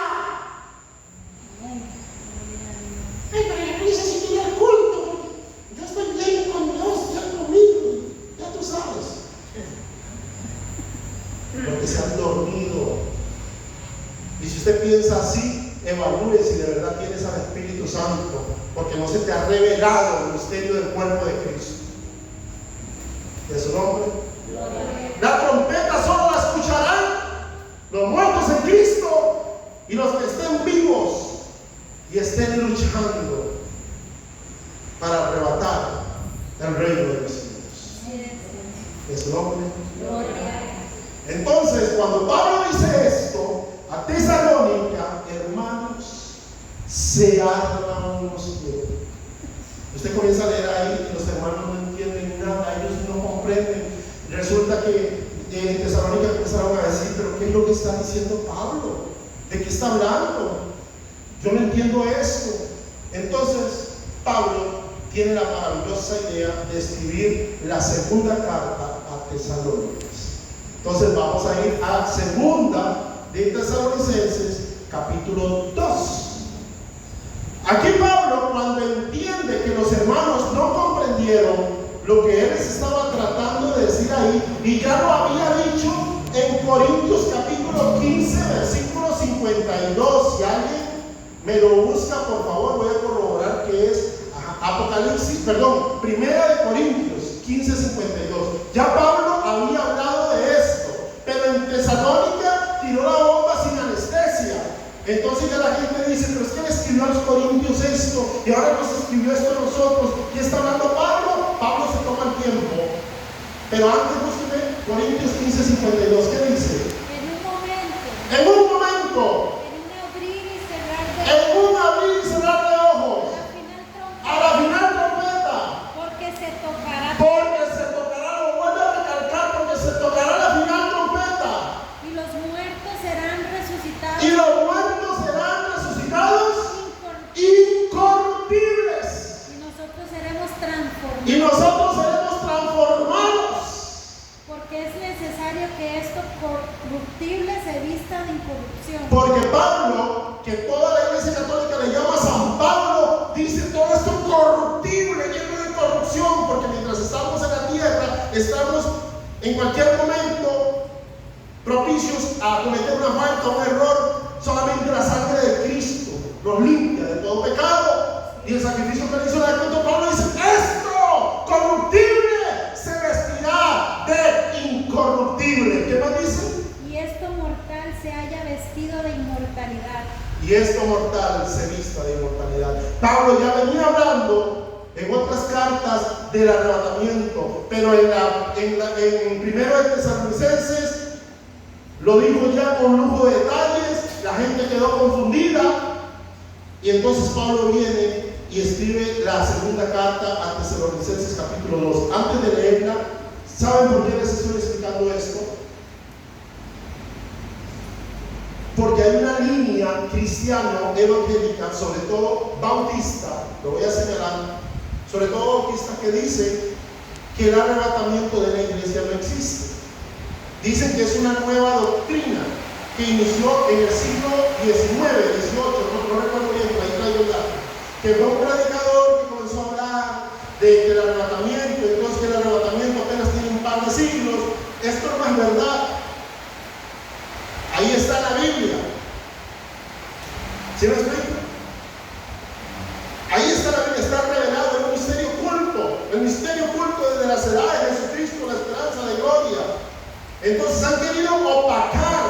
Pero yo necesito ir al culto. Yo estoy bien con Dios, ya conmigo, ya tú sabes. Porque se han dormido. Y si usted piensa así, evalúe si de verdad tienes al Espíritu Santo, porque no se te ha revelado el misterio del cuerpo de Cristo. De su nombre. La trompeta solo la escucharán los muertos en Cristo y los que estén vivos y estén luchando para arrebatar el reino de los cielos. De su nombre. Entonces, cuando Pablo dice esto a Tesalónica, hermanos, se arman unos con otros. Usted comienza a leer ahí y los hermanos no entienden nada, ellos no comprenden. Resulta que en Tesalónica empezaron a decir, pero ¿qué es lo que está diciendo Pablo? ¿De qué está hablando? Yo no entiendo esto. Entonces Pablo tiene la maravillosa idea de escribir la segunda carta a Tesalónicas. Entonces vamos a ir a segunda de Tesalonicenses capítulo 2. Aquí Pablo, cuando entiende que los hermanos no comprendieron lo que él les estaba tratando de decir ahí, y ya lo había dicho en Corintios capítulo 15 versículo 52, si alguien me lo busca, por favor, voy a corroborar que es Primera de Corintios 15, 52. Ya Pablo había hablado de esto, pero en Tesalónica tiró la bomba sin anestesia. Entonces ya la gente dice, pero es que le escribió a los corintios esto y ahora nos escribió esto a nosotros. ¿Y está hablando Pablo? Pablo se toma el tiempo. Pero antes búsqueme Corintios 15, 52. ¿Qué dice? En un momento. En un abrir y cerrar de ojos. A la final trompeta. Porque se tocará, lo vuelvo a recalcar, porque se tocará la final trompeta. Y los muertos serán resucitados. Y los muertos serán resucitados incorruptibles. Y nosotros seremos transformados. Y nosotros seremos transformados. Porque es necesario que esto corruptible se vista de incorrupción. Porque Pablo, que toda la iglesia católica le llama San Pablo, dice todo esto corruptible, lleno de corrupción, porque mientras estamos en la tierra, estamos en cualquier momento propicios a cometer una falta, un error. Solamente la sangre de Cristo nos limpia de todo pecado. Y el sacrificio que le hizo la cruz, Pablo dice, esto corruptible se vestirá de incorruptible. ¿Qué más dice? Y esto mortal se haya vestido de inmortalidad. Y esto mortal se vista de inmortalidad. Pablo ya venía hablando en otras cartas del arrebatamiento, pero en primero de Tesalonicenses Lo dijo ya con lujo de detalles, la gente quedó confundida. Y entonces Pablo viene y escribe la segunda carta a Tesalonicenses capítulo 2. Antes de leerla, ¿saben por qué les estoy explicando esto? Porque hay una línea cristiano-evangélica, sobre todo bautista, lo voy a señalar, sobre todo bautista, que dice que el arrebatamiento de la iglesia no existe. Dicen que es una nueva doctrina que inició en el siglo XIX, XVIII, no recuerdo bien, por ahí traigo el dato, que fue un predicador que comenzó a hablar del arrebatamiento, entonces que el arrebatamiento apenas tiene un par de siglos. Esto no es verdad. Ahí está la Biblia. ¿Sí me explico? Ahí está la Biblia, está revelado el misterio oculto desde las edades de Jesucristo, la esperanza de gloria. Entonces han querido opacar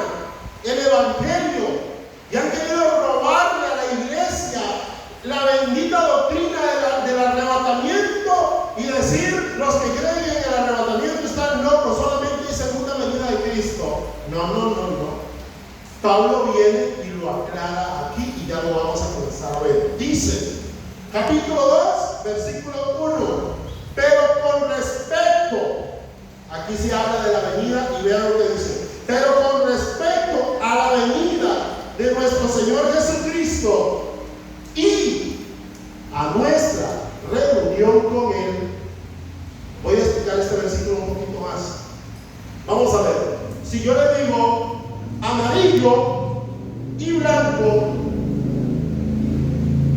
el evangelio y han querido robarle a la iglesia la bendita doctrina del arrebatamiento y decir: los que creen en el arrebatamiento están locos, solamente hay segunda venida de Cristo. No. Pablo viene y lo aclara aquí y ya lo vamos a comenzar a ver. Dice, capítulo 2, versículo 1: pero con respecto, aquí se habla de la venida y vean lo que dice, pero con respecto a la venida de nuestro Señor Jesucristo y a nuestra reunión con Él. Voy a explicar este versículo un poquito más. Vamos a ver. Si yo le digo amarillo y blanco,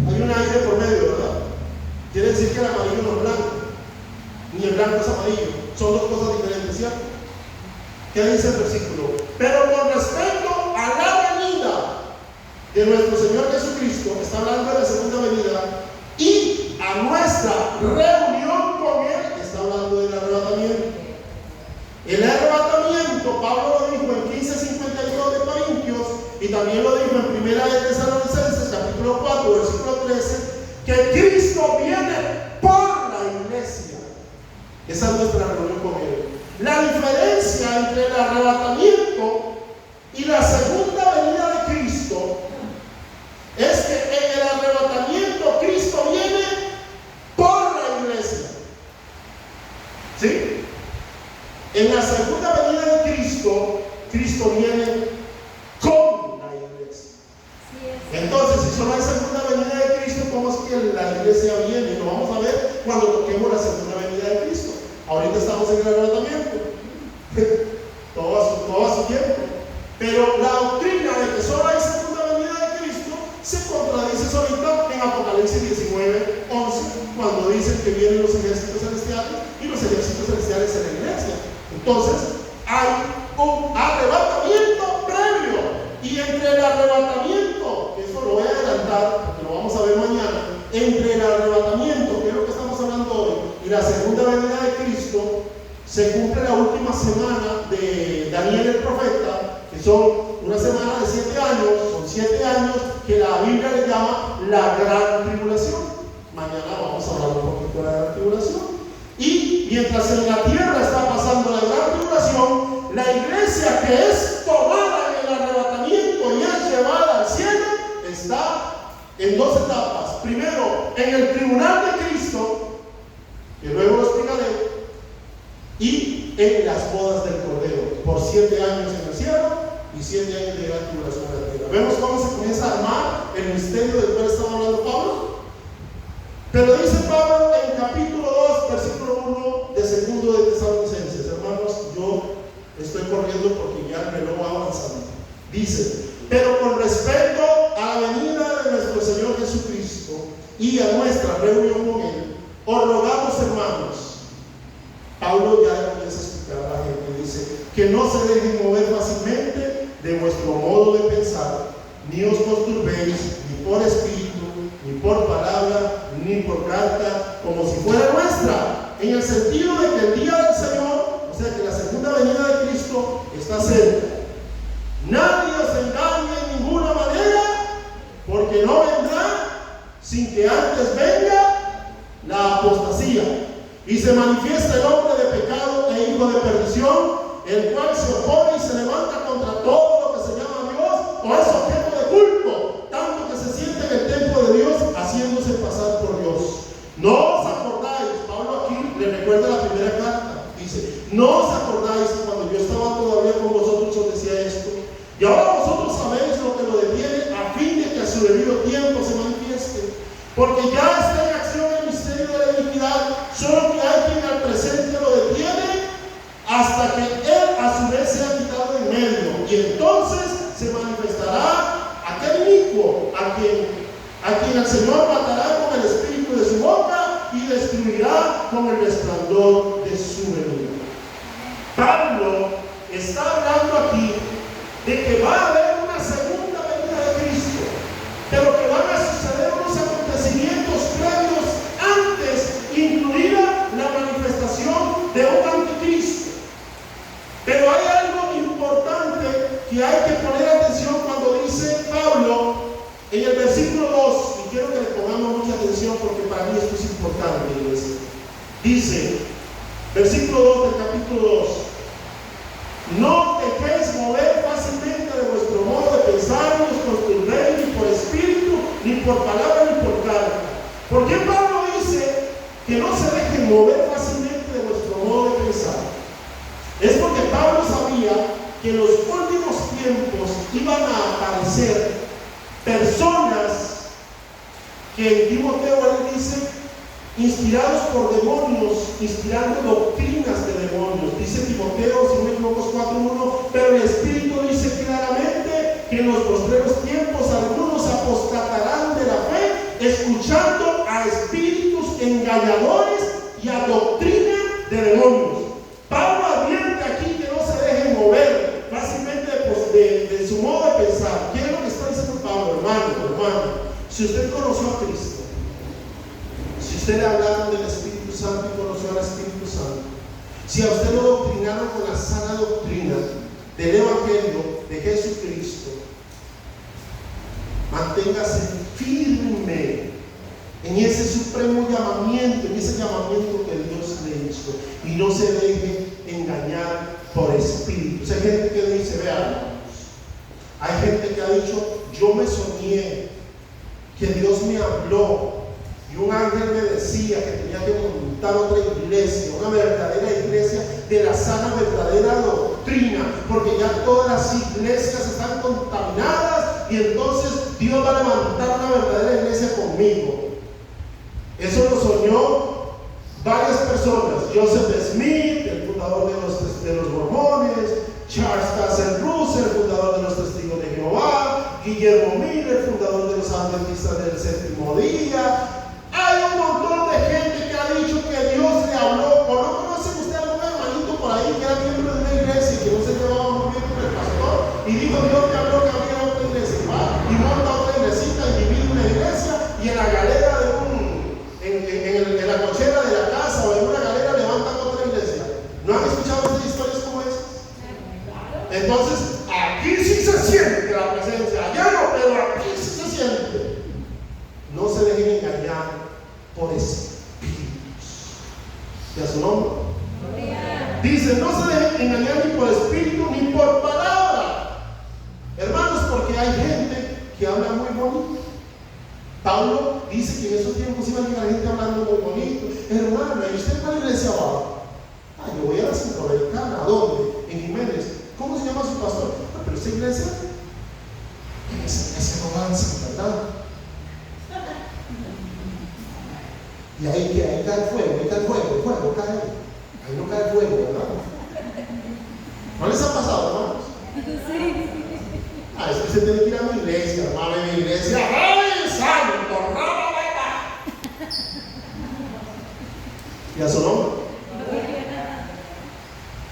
hay un aire por medio, ¿verdad? Quiere decir que el amarillo no es blanco, ni el blanco es amarillo. Son dos cosas diferentes, ¿cierto? ¿Qué dice el versículo? Pero con respecto a la venida de nuestro Señor Jesucristo, está hablando de la segunda venida, y a nuestra reunión con Él, está hablando del arrebatamiento. El arrebatamiento, Pablo lo dijo en 15:52 de Corintios, y también lo dijo en Primera de Tesalonicenses, capítulo 4, versículo 13, que Cristo viene por la iglesia. Esa es nuestra reunión con Él. La diferencia entre el arrebatamiento y la segunda venida de Cristo es que en el arrebatamiento Cristo viene por la iglesia. ¿Sí? En la segunda venida de Cristo, Cristo viene con la iglesia. Entonces, si solo hay segunda venida de Cristo, ¿cómo es que la iglesia viene? Y lo vamos a ver cuando toquemos la segunda venida de Cristo. Ahorita estamos en el arrebatamiento. todo a su tiempo. Pero la doctrina de que solo hay segunda venida de Cristo se contradice solita en Apocalipsis 19:11, cuando dicen que vienen los ejércitos celestiales y los ejércitos celestiales en la iglesia. Entonces, hay un arrebatamiento previo. Y entre el arrebatamiento, que eso lo voy a adelantar porque lo vamos a ver mañana, entre el arrebatamiento, que es lo que estamos hablando hoy, y la segunda venida de Cristo, se cumple la última semana de Daniel el profeta, que son una semana de 7 años, son 7 años que la Biblia le llama la gran tribulación. Mañana vamos a hablar un poquito de la gran tribulación. Y mientras en la tierra está pasando la gran tribulación, la iglesia que es tomada en el arrebatamiento y es llevada al cielo está en 2 etapas. Primero, en el tribunal de Cristo, que luego lo explicaré, y en las bodas del Cordero, por 7 años en el cielo y 7 años de gran tribulación en la tierra. Vemos cómo se comienza a armar el misterio del cual estaba hablando Pablo. Pero dice Pablo en capítulo 2, versículo 1 de segundo de Tesalonicenses. Hermanos, yo estoy corriendo porque ya el reloj va avanzando. Dice: pero con respecto a la venida de nuestro Señor Jesucristo y a nuestra reunión con Él, os rogamos, hermanos. Pablo ya comienza a explicar a la gente. Dice: que no se dejen mover fácilmente de vuestro modo de pensar, ni os conturbéis, ni por espíritu, ni por palabra, ni por carta, como si fuera nuestra, en el sentido de que el día del Señor, o sea que la segunda venida de Cristo, está cerca. Nadie os engañe en ninguna manera, porque no vendrá sin que antes venga la apostasía y se manifiesta el hombre de pecado e hijo de perdición, el cual se opone y se levanta contra todo lo que se llama Dios o es objeto de culto, tanto que se siente en el templo de Dios haciéndose pasar por Dios. No os acordáis, Pablo aquí le recuerda la primera carta, dice, no os acordáis que cuando yo estaba todavía con vosotros os decía esto, y ahora vosotros sabéis lo que lo detiene a fin de que a su debido tiempo se manifieste, porque ya está en acción el misterio de la iniquidad, solo que hay quien al presente lo detiene hasta que él a su vez sea quitado en medio, y entonces se manifestará aquel inicuo a quien el Señor matará con el espíritu de su boca y destruirá con el resplandor de su venida. Pablo está hablando aquí de que va a haber una segunda venida de Cristo, pero que van a suceder unos acontecimientos previos antes, incluida la manifestación de un anticristo. Pero hay algo importante que hay que poner atención cuando dice Pablo en el versículo 2, y quiero que le pongamos mucha atención porque para mí esto es importante, iglesia. Dice, versículo 2 del capítulo 2, no dejéis mover fácilmente de vuestro modo de pensar, ni os conturbéis ni por espíritu, ni por palabra, ni por carta. ¿Por qué Pablo dice que no se dejen mover fácilmente de vuestro modo de pensar? Es porque Pablo sabía que en los últimos tiempos iban a aparecer personas que en Timoteo él dice inspirados por demonios, inspirando doctrinas de demonios. Dice Timoteo, si no me equivoco, 4:1, pero el Espíritu dice claramente que en los postreros tiempos algunos apostatarán de la fe, escuchando a espíritus engañadores y a doctrina de demonios. Pablo advierte aquí que no se dejen mover fácilmente de su modo de pensar. ¿Qué es lo que está diciendo Pablo? Hermano, si usted conoció a Cristo, si usted le hablaron del Espíritu Santo y conoció al Espíritu Santo, si a usted lo doctrinaron con la sana doctrina del Evangelio de Jesucristo, manténgase firme en ese supremo llamamiento, en ese llamamiento que Dios le hizo, y no se deje engañar por espíritus. Hay gente que dice, vean, hay gente que ha dicho, yo me soñé que Dios me habló y un ángel me decía que tenía que montar otra iglesia, una verdadera iglesia de la sana verdadera doctrina, porque ya todas las iglesias están contaminadas y entonces Dios va a levantar una verdadera iglesia conmigo. Eso lo soñó varias personas: Joseph Smith, el fundador de los mormones; Charles Taze Russell, el fundador de los testigos de Jehová; Guillermo Miller, el fundador de los adventistas del séptimo día. Hay un montón de gente que ha dicho que Dios le habló. ¿O no conocen usted algún hermanito por ahí que era miembro de una iglesia y que no se llevaba muy bien con el pastor y dijo, Dios me habló que había otra iglesia, y monta otra iglesita y divide una iglesia, y en la galera de en la cochera de la casa o en una galera levantan otra iglesia? ¿No han escuchado estas historias como esas? Entonces, aquí sí se siente la presencia, allá no, pero aquí sí se siente. No se dejen engañar por espíritus. ¿Y a su nombre? Dice, no se dejen engañar ni por espíritu ni por palabra. Hermanos, porque hay gente que habla muy bonito. Pablo dice que en esos tiempos iba a llegar gente hablando muy bonito. Hermana, ¿y usted cuál iglesia va? Yo voy a la Centroamericana. ¿A dónde? En Jiménez. ¿Cómo se llama su pastor? Pero esa iglesia, esa no avanza, ¿verdad? Y ahí cae el fuego, cae. Ahí no cae el fuego, ¿verdad? ¿No les ha pasado, hermanos? Sí. Es que se tiene que ir a mi iglesia, hermano, en mi iglesia. ¡Ay, santo! ¿Y a su nombre?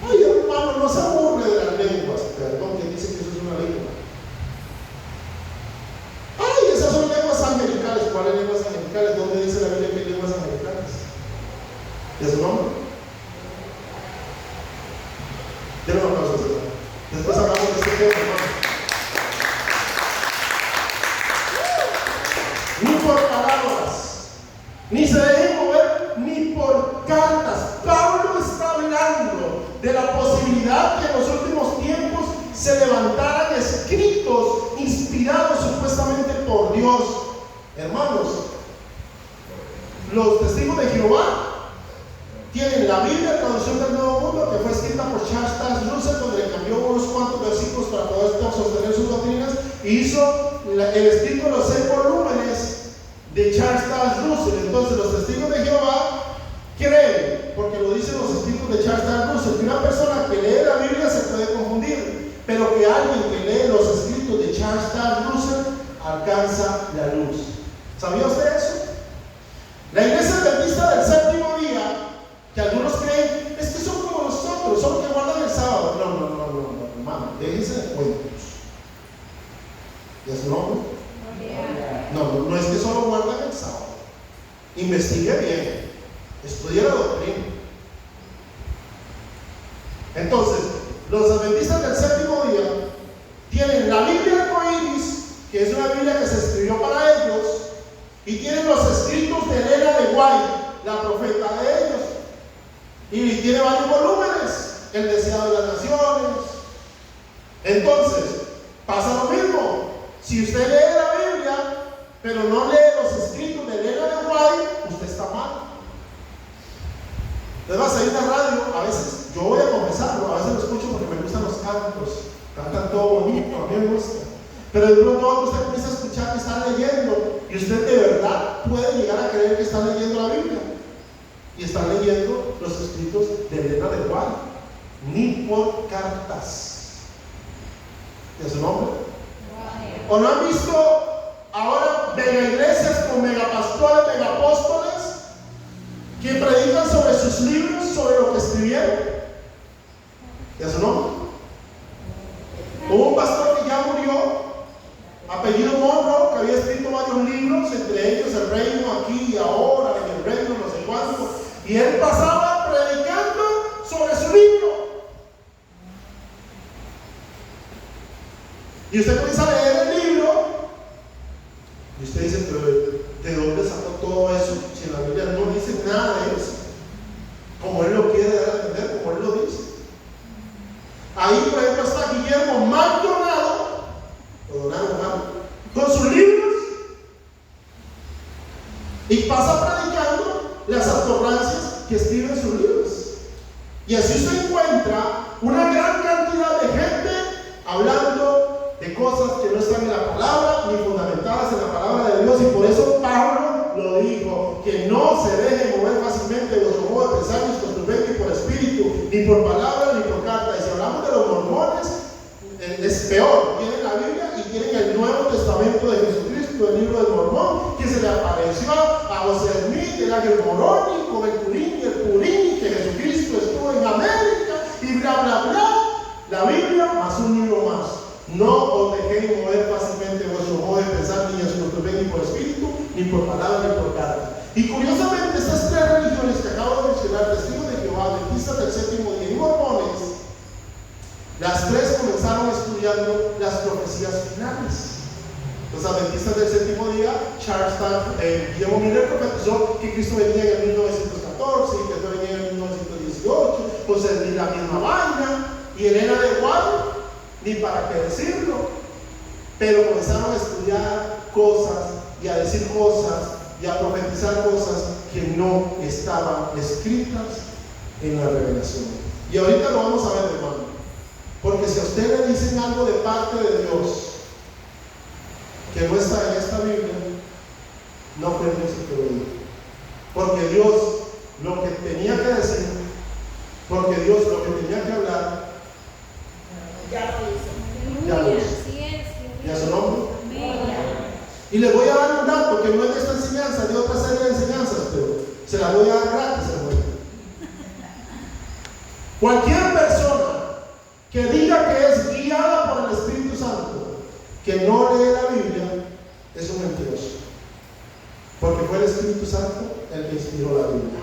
Ay, hermano, no se aburre de las lenguas. Perdón, que dice que eso es una lengua. Ay, esas son lenguas angelicales. ¿Cuáles lenguas angelicales? ¿Dónde dice la Biblia que hay lenguas angelicales? ¿Y a su nombre? Denle un aplauso, César. Después hablamos de este tema, hermano. Ni por palabras, ni se dejen mover, ni por cartas. Pablo está hablando de la posibilidad posibilidad que en los últimos tiempos se levantaran escritos inspirados supuestamente por Dios. Hermanos, los testigos de Jehová tienen la Biblia, traducción del Nuevo Mundo, que fue escrita por Charles Taze Russell, donde le cambió unos cuantos versículos para poder sostener sus doctrinas, y hizo el escrito de los 6 volúmenes de Charles Taze Russell. Entonces los testigos de Jehová creen, porque lo dicen los escritos de Charles Taze Russell, que una persona que lee la Biblia se puede confundir, pero que alguien que lee los escritos de Charles Taze Russell alcanza la luz. ¿Sabía usted eso? La Iglesia Adventista del Séptimo Día, que algunos creen, es que son como nosotros, son los que guardan el sábado. No, hermano, déjense de cuentos. ¿Y es nombre? No es que solo guardan el sábado. Investigue bien, estudie la doctrina. Entonces, los adventistas del Séptimo Día tienen la Biblia arcoíris, que es una Biblia que se escribió para ellos, y tienen los escritos de Elena de White, la profeta de ellos, y tiene varios volúmenes, el deseado de las naciones. Entonces, pasa lo mismo. Si usted lee la Biblia, pero no lee los escritos de Elena de White, usted está mal. Entonces va a salir de radio, a veces, yo voy a confesarlo, a veces lo escucho porque me gustan los cantos, cantan todo bonito, a mí me gusta. Pero de pronto usted comienza a escuchar que está leyendo, y usted de verdad puede llegar a creer que está leyendo la Biblia. Y está leyendo los escritos de Elena de White, ni por cartas. ¿Y su nombre? ¿O no han visto ahora mega iglesias con megapastores, megapóstoles que predican sobre sus libros, sobre lo que escribieron? ¿Y su nombre? Hubo un pastor que ya murió, apellido Monroe, que había escrito varios libros, entre ellos El Reino Aquí y Ahora, en el Reino no sé cuánto, y él pasaba predicando sobre su libro. Y usted comienza a leer el libro y usted dice, pero ¿de dónde sacó todo eso? Si en la Biblia no dice nada de eso, como él lo quiere dar a entender, como él lo dice. Ahí, por ejemplo, está Guillermo Maldonado, con sus libros, y pasa predicando las autobrancias que escriben sus libros. Y así usted encuentra una gran cantidad de gente hablando de cosas que no están en la palabra ni fundamentadas en la palabra de Dios. Y por eso Pablo lo dijo, que no se deje mover fácilmente vuestro modo de pensar, ni por mente, ni por espíritu, ni por palabra, ni por carta. Y si hablamos de los mormones, es peor. Tienen la Biblia y tienen el Nuevo Testamento de Jesucristo, el libro del Mormón, que se le apareció a José Smith, el ángel Moroni, con el Purín y el Purín, que Jesucristo estuvo en América, y bla, bla, bla. La Biblia más un libro más. No os dejéis mover fácilmente vuestro modo de pensar, ni en vuestro mente, ni por espíritu, ni por palabra, ni por carta. Y curiosamente, estas tres religiones que acabo de mencionar, testigos de Jehová, adventistas del Séptimo Día y mormones, las tres comenzaron estudiando las profecías finales. Los adventistas del Séptimo Día, Guillermo Miller profetizó que Cristo venía en el 1914 y que Cristo venía en el 1918, pues es la misma vaina. Y Elena de White, ni para qué decirlo, pero comenzaron a estudiar cosas y a decir cosas y a profetizar cosas que no estaban escritas en la revelación. Y ahorita lo vamos a ver, hermano, porque si a usted le dicen algo de parte de Dios que no está en esta Biblia, no fue Dios el que lo dijo, porque Dios lo que tenía que decir, porque Dios lo que tenía que hablar, ya lo hizo. ya lo hizo. ¿Y a su nombre? Y les voy a dar un dato que no es de esta enseñanza, de otra serie de enseñanzas, pero se la voy a dar gratis, hermano. Cualquier persona que diga que es guiada por el Espíritu Santo, que no lee la Biblia, es un mentiroso. Porque fue el Espíritu Santo el que inspiró la Biblia.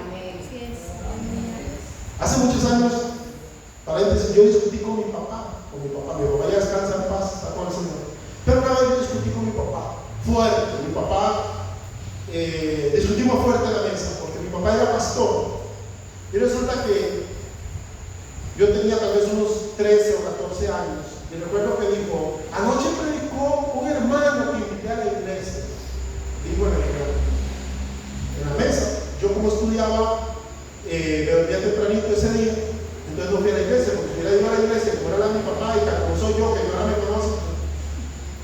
Hace muchos años, paréntesis, yo discutí con mi papá. Mi papá ya descansa en paz, está con el Señor. Pero una vez yo discutí con mi papá, fuerte. Mi papá, discutimos fuerte en la mesa, porque mi papá era pastor. Y resulta que yo tenía tal vez unos 13 o 14 años. Y recuerdo que dijo, anoche predicó un hermano que invité a la iglesia. Dijo en la mesa. Yo como estudiaba, me dormía tempranito ese día, entonces no fui a la iglesia, porque hubiera ido a la iglesia, como era la de mi papá, y como soy yo, que ahora me conoce.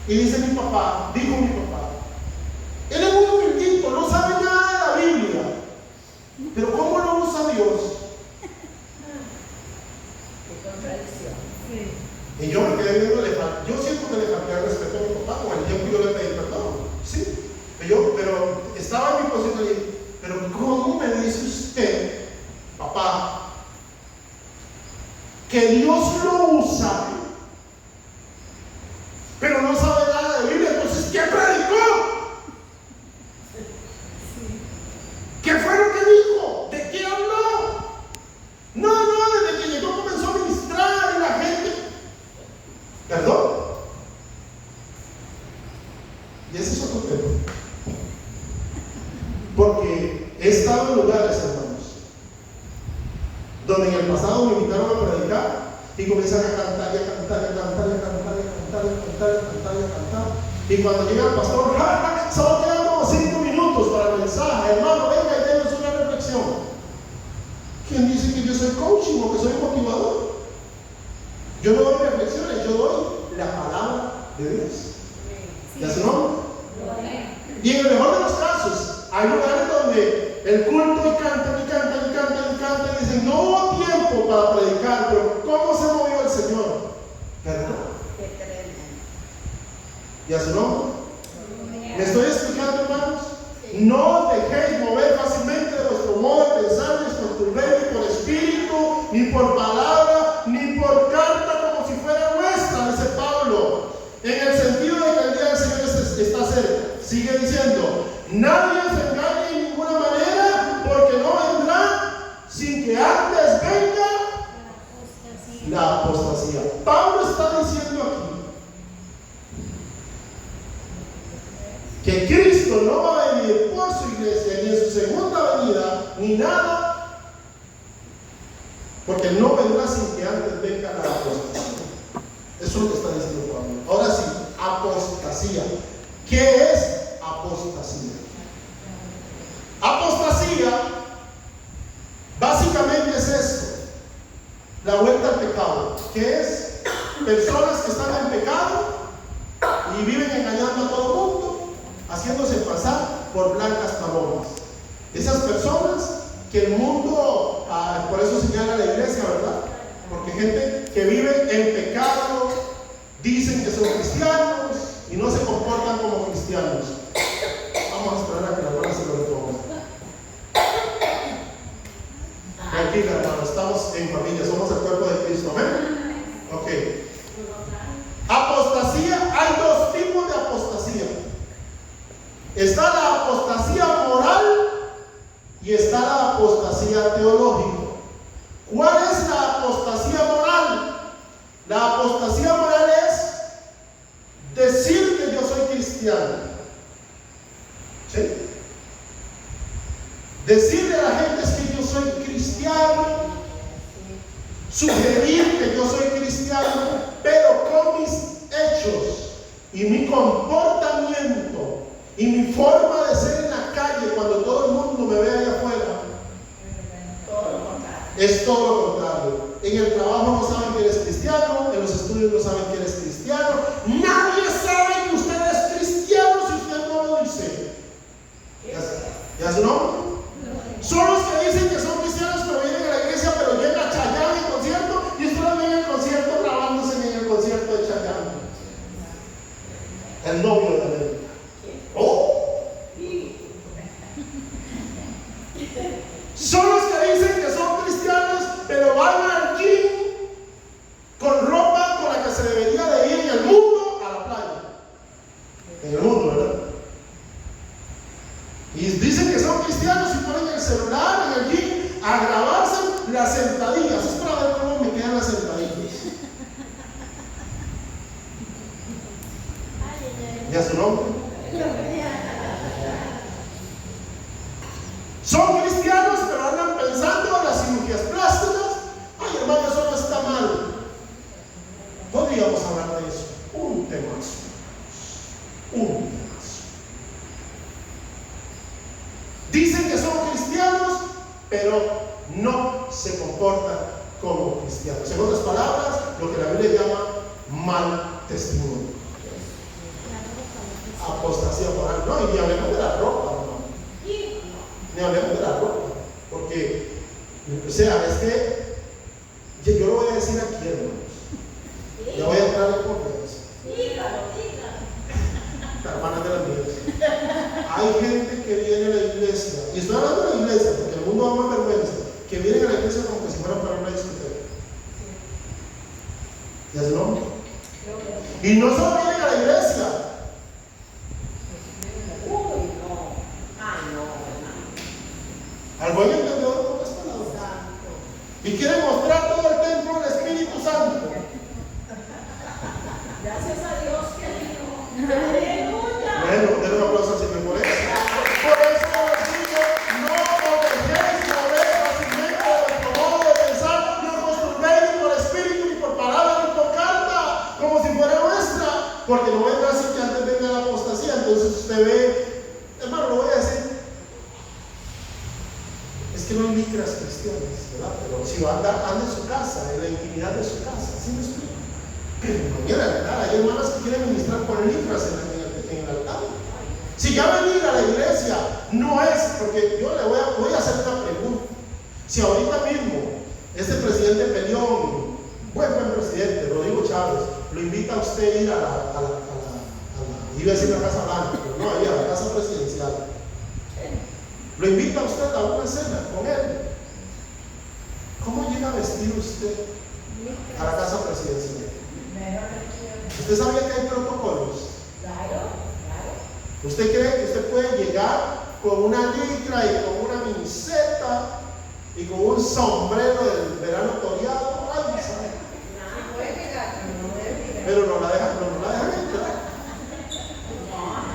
Y dijo mi papá, él es muy humildito, no sabe nada de la Biblia, pero ¿cómo lo usa Dios? Qué contradicción. Sí. Y yo me quedé viendo, yo siento que le falté el respeto a mi papá, con el tiempo yo le pedí perdón, sí, pero estaba en mi posición y dije, pero ¿cómo me dice usted, papá, que Dios lo usa, pero no sabe nada de Biblia? Entonces, ¿qué predicó? Sí. ¿Qué fue lo que dijo? ¿De qué habló? No, desde que llegó comenzó a ministrar y la gente, ¿perdón? Y ese es otro tema. Porque he estado en lugares, hermanos, donde en el pasado me invitaron a predicar y comienzan a cantar y a cantar y a cantar y a cantar y a cantar y a cantar y a cantar y a cantar. Y cuando llega el pastor, solo quedan como 5 minutos para el mensaje. Hermano, venga y denos una reflexión. ¿Quién dice que yo soy coaching o que soy motivador? Yo no doy reflexiones, yo doy la palabra de Dios. Sí. ¿Ya su nombre? Amén. Y en el mejor de los casos, hay lugares donde el culto y cantan y cantan y cantan y cantan y dicen, no hubo tiempo para predicar, pero ¿cómo se movió el Señor? Perdón. Qué tremendo. ¿Y a su nombre? ¿Me estoy explicando, hermanos? No os dejéis mover fácilmente de vuestro modo de pensar, ni os turbéis ni por espíritu, ni por palabra, ni por carta como si fuera nuestra, dice Pablo, en el sentido de que el día del Señor está cerca. Sigue diciendo, nadie se engañe en ninguna manera, porque no vendrá sin que antes venga la apostasía. Pablo está diciendo aquí que Cristo no va a venir por su iglesia ni en su segunda venida, ni nada, porque no vendrá sin que antes venga la apostasía. Eso es lo que está diciendo Pablo. Ahora sí, apostasía. ¿Qué es apostasía? Apostasía básicamente es esto: la vuelta al pecado, que es personas que están en pecado y viven engañando a todo el mundo, haciéndose pasar por blancas palomas. Esas personas que el mundo, por eso señala la iglesia, ¿verdad? Porque gente que vive en pecado, dicen que son cristianos y no se comportan como cristianos. Vamos a esperar a que la hermana se lo retome. Tranquila, hermano, estamos en familia, somos el cuerpo de Cristo. ¿Amén? Ok. Apostasía, hay dos tipos de apostasía. Está la apostasía moral y está la apostasía teológica. ¿Cuál es la apostasía moral? La apostasía moral es decir que yo soy cristiano. ¿Sí? Decirle a la gente es que yo soy cristiano, sugerir que yo soy cristiano, pero con mis hechos y mi comportamiento y mi forma de ser en la calle cuando todo el mundo me ve allá afuera es todo lo contrario. En el trabajo no saben que eres cristiano, en los estudios no saben que eres cristiano, nadie sabe que usted es cristiano si usted no lo dice. ¿Ya su nombre? Son los que dicen que son cristianos pero vienen a la iglesia, pero llega Chayanne en concierto y ustedes ven el concierto grabándose en el concierto de Chayanne, el novio de América. ¡Oh! Son los que dicen que son cristianos pero van al gym con ropa con la que se debería de ir en el mundo a la playa. En el mundo, ¿verdad? Y dicen que son cristianos y ponen el celular en el gym a grabarse las sentadillas. Es para ver cómo me quedan las sentadillas. ¿Ya su nombre? Son cristianos pero andan pensando en las cirugías plásticas. Ay, hermano, eso no está mal. podríamos hablar de eso. Un temazo. Un temazo. Dicen que son cristianos, pero no se comportan como cristianos. En otras palabras, lo que la Biblia llama mal testimonio. Apostasía moral. No, y ni hablemos de la ropa, hermano. Ni hablemos de la ropa. Porque, o sea, es que yo lo voy a decir aquí, hermanos. Yo voy a entrar en confianza. Hermanas de la iglesia. Hay gente que viene a la iglesia, y estoy hablando de la iglesia, porque el mundo da más vergüenza, que vienen a la iglesia como que si fueran para una discoteca. ¿Ya es nombre? Y no solo vienen a la iglesia. Al buen entendedor con las palabras. Y quieren mostrar todo el templo del Espíritu Santo. Gracias a Dios que vino. Aleluya. Bueno, denle un aplauso al Señor por eso. Por eso os digo, no os dejéis mover fácilmente del modo de pensar, no construyéis ni por espíritu, ni por palabra, ni por carta, como si fuera nuestra, porque no vendrá así que antes venga la apostasía. Entonces usted ve, hermano, lo voy a decir, es que no hay licras cristianas, ¿verdad? Pero si va a andar, anda en su casa, en la intimidad de su casa, ¿sí me explico? Mira, ¿verdad? Hay hermanas que quieren ministrar con licras en el altar. Si ya venir a la iglesia no es, porque yo le voy a hacer una pregunta. Si ahorita mismo este presidente Pelión, buen presidente, Rodrigo Chávez, lo invita a usted a ir iba a decir la Casa Blanca, pero no, ahí a la Casa Presidencial. Lo invita a usted a una cena con él. ¿Cómo llega a vestir usted a la Casa Presidencial? ¿Usted sabía que hay protocolos? Claro. ¿Usted cree que usted puede llegar con una licra y con una miniseta y con un sombrero del verano toreado? Ay, ¿sabe? Pero no la dejan entrar.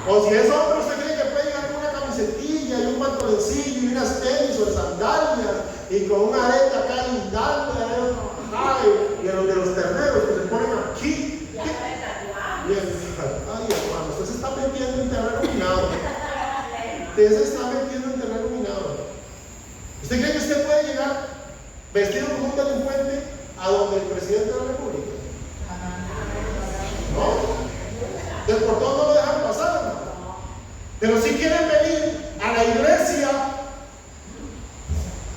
O si es hombre, ¿usted cree que puede llegar con una camisetilla y un pantaloncillo y unas tenis o sandalias y con un arete acá lindante y de los terneros que se ponen aquí? Bien, ay, hermano, usted se está metiendo en terreno minado. Usted se está metiendo en terreno minado. ¿Usted cree que usted puede llegar vestido como un delincuente a donde el presidente de la República? No. Del portón no lo dejan pasar, hermano. Pero si quieren venir a la iglesia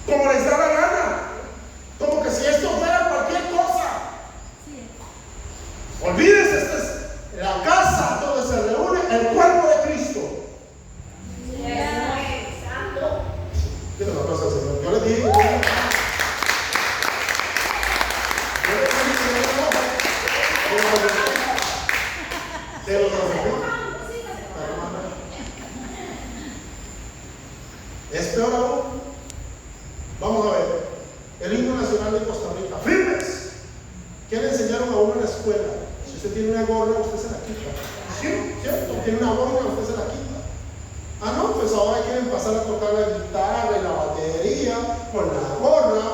como les da la gana, como que si esto fuera cualquier cosa. Olvídese, esta es la casa donde se reúne el cuerpo de Cristo. Santo. Dile una cosa al Señor. Yo le digo. Es peor aún. Vamos a ver. El himno nacional de Costa Rica. ¡Firmes! ¿Qué le enseñaron a uno en la escuela? Si usted tiene una gorra, usted se la quita. ¿Sí? ¿Cierto? Tiene una gorra, usted se la quita. Ah, no, pues ahora quieren pasar a tocar la guitarra y la batería con la gorra.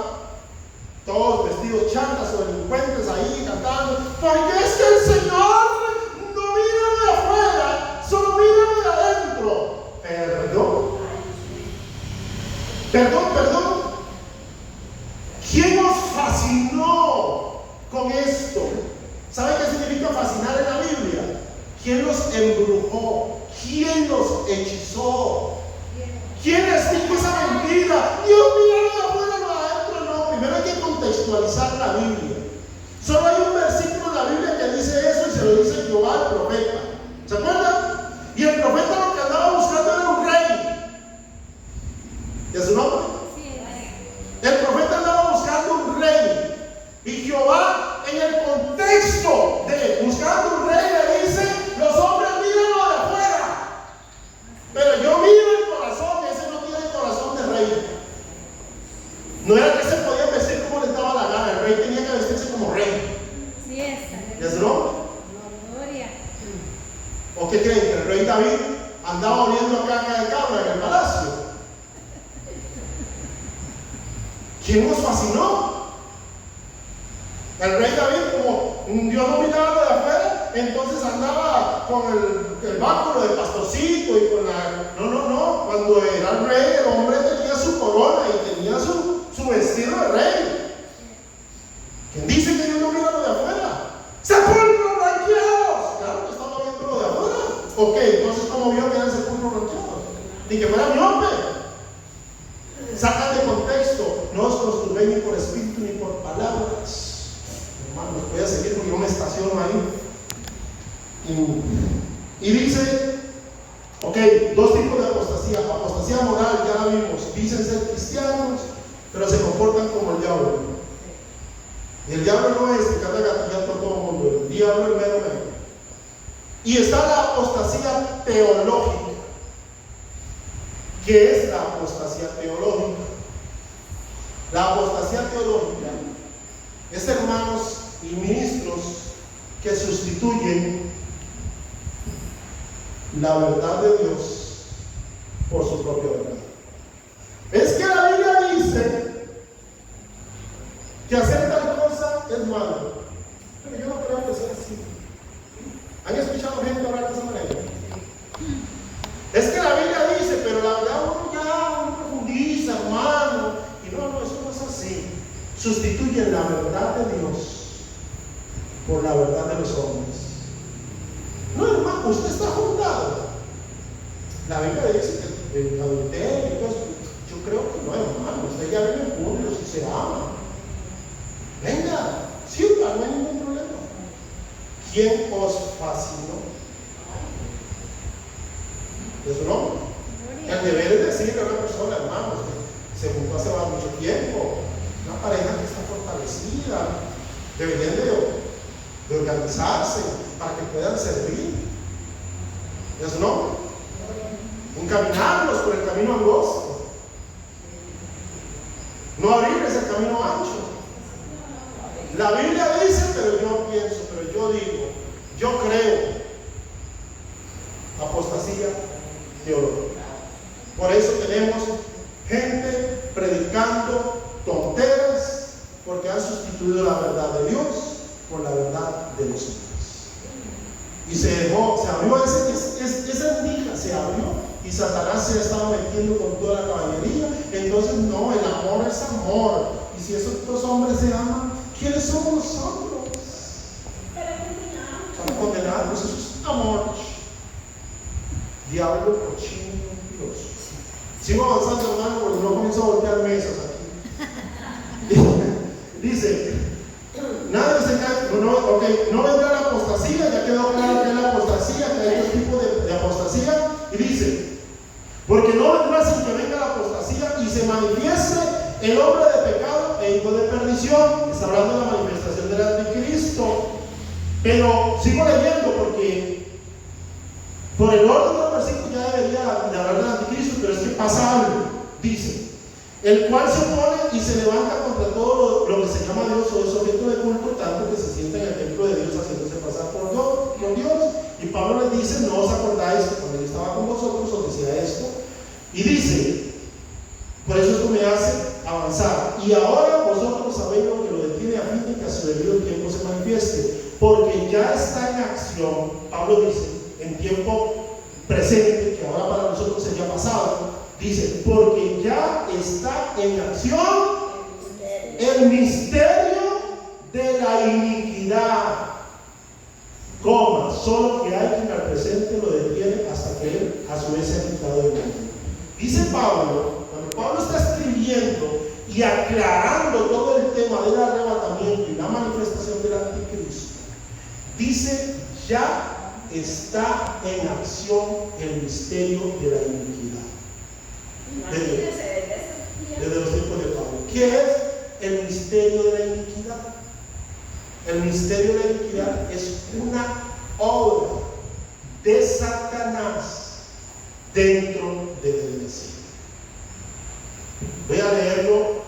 Todos vestidos chantas o delincuentes ahí cantando. Porque es que el Señor no mira de afuera, solo mira de adentro. Perdón. ¿Quién nos fascinó con esto? ¿Sabe qué significa fascinar en la Biblia? ¿Quién nos embrujó? ¿Quién nos hechizó? ¿Quién les dijo esa mentira? Dios mira de afuera, no de adentro. No, primero hay que contextualizar la Biblia. Solo hay un versículo en la Biblia que dice eso y se lo dice Jehová al profeta. ¿Se acuerdan? Y el profeta lo que andaba buscando era un rey. ¿Y es su nombre? El profeta andaba buscando un rey. Y Jehová, en el contexto de buscando un rey, le dice: los hombres miran lo de afuera, pero yo miro el corazón. Ese no tiene corazón de rey. No era que se podía vestir como le daba la gana. El rey tenía que vestirse como rey. Sí, es. ¿Y es nombre? Gloria. ¿O qué creen? Que el rey David andaba oliendo a caca de cabra en el palacio. ¿Quién nos fascinó? El rey David, como Dios no miraba de afuera, entonces andaba con el báculo de pastorcito y con la... No. Cuando era el rey, el hombre tenía su corona y tenía su vestido de rey. ¿Quién dice que Dios no mira lo de afuera? ¡Sepulcros blanqueados! Claro que estaba viendo lo de afuera. Ok, entonces, ¿cómo vio que eran sepulcros blanqueados? Ni que fuera miope. Sacan de contexto. No os consturbéis ni por espíritu ni por palabras. Hermanos, voy a seguir porque yo me estaciono ahí. Y dice, ok, dos tipos de apostasía. Apostasía moral, ya la vimos. Dicen ser cristianos, pero se comportan como el diablo. Y el diablo no es que anda gatillando a todo el mundo. El diablo es mero. Y está la apostasía teológica. ¿Qué es la apostasía teológica? La apostasía teológica es hermanos y ministros que sustituyen la verdad de Dios por su propia verdad. Es que la Biblia dice que hacer tal cosa es malo, pero yo no creo que sea así. ¿Han escuchado gente hablar de esa manera? Es que la Biblia dice, pero la verdad uno profundiza, hermano, y no, eso no es así. Sustituyen la verdad de Dios por la verdad de los hombres. No, hermano, usted está juntado. La Biblia dice que el adulterio y todo eso. Yo creo que no, hermano. Usted ya vive juntos y se ama. Venga, sirva, no hay ningún problema. ¿Quién os fascinó? ¿Eso no? El deber es decirle a una persona, hermanos, que se juntó hace mucho tiempo. Una pareja que está fortalecida. Deberían de organizarse para que puedan servir. ¿Eso no? Encaminarlos por el camino angosto. No abrirles el camino ancho. La Biblia dice, pero yo pienso, pero yo digo, yo creo. Apostasía teológica. Por eso tenemos gente predicando tonteras porque han sustituido la verdad de Dios por la verdad de los hombres. Y se abrió esa endija, se abrió y Satanás se ha estado metiendo con toda la caballería. Entonces, no, el amor es amor. Y si esos dos hombres se aman, ¿quiénes somos nosotros? Para condenarnos, eso es amor. Diablo, cochino, mentiroso. Sigo avanzando, hermano, porque no comienzo a voltear mesas aquí. Dice, nadie se cae, no vendrá la apostasía, ya quedó claro que es la apostasía, que hay dos tipos de apostasía. Y dice, porque no vendrá sin que venga la apostasía y se manifieste el hombre de pecado e hijo de perdición. Está hablando de la manifestación del anticristo. Pero sigo leyendo porque por el orden del versículo ya debería de hablar del anticristo, pero es que pasa algo. Dice, el cual se opone y se levanta contra todo lo que se llama Dios o es objeto de culto, tanto que se sienta en el templo de Dios haciéndose pasar por Dios. Y Pablo les dice, no os acordáis que cuando yo estaba con vosotros os decía esto. Y dice, por eso esto me hace avanzar. Y ahora vosotros sabéis lo que lo detiene a fin de que a su debido tiempo se manifieste, porque ya está en acción. Pablo dice, en tiempo presente, que ahora para nosotros sería pasado, dice, porque ya está en acción el misterio de la iniquidad, solo que hay quien al presente lo detiene hasta que él a su vez se ha quitado del mundo. Dice Pablo, cuando Pablo está escribiendo y aclarando todo el tema del arrebatamiento y la manifestación del anticristo, dice, ya está en acción el misterio de la iniquidad. Desde los tiempos de Pablo. ¿Qué es el misterio de la iniquidad? El misterio de la iniquidad es una obra de Satanás dentro de la iglesia. Voy a leerlo.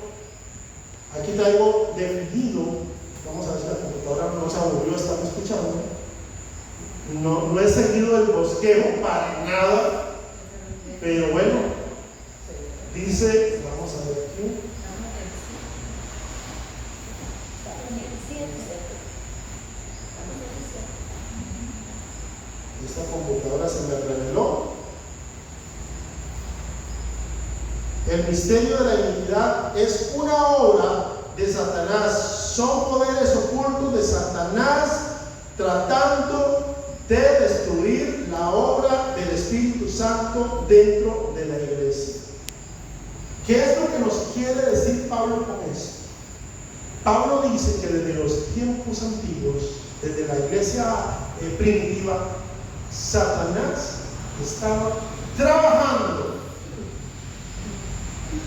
Aquí traigo definido. Vamos a ver si la computadora no se aburrió, están escuchando. No he seguido el bosquejo para nada, pero bueno, dice, vamos a ver aquí. esta computadora se me reveló. El misterio de la iniquidad es una obra de Satanás. Son poderes ocultos de Satanás tratando de destruir la obra del Espíritu Santo dentro de la iglesia. ¿Qué es lo que nos quiere decir Pablo con esto? Pablo dice que desde los tiempos antiguos, desde la iglesia primitiva, Satanás estaba trabajando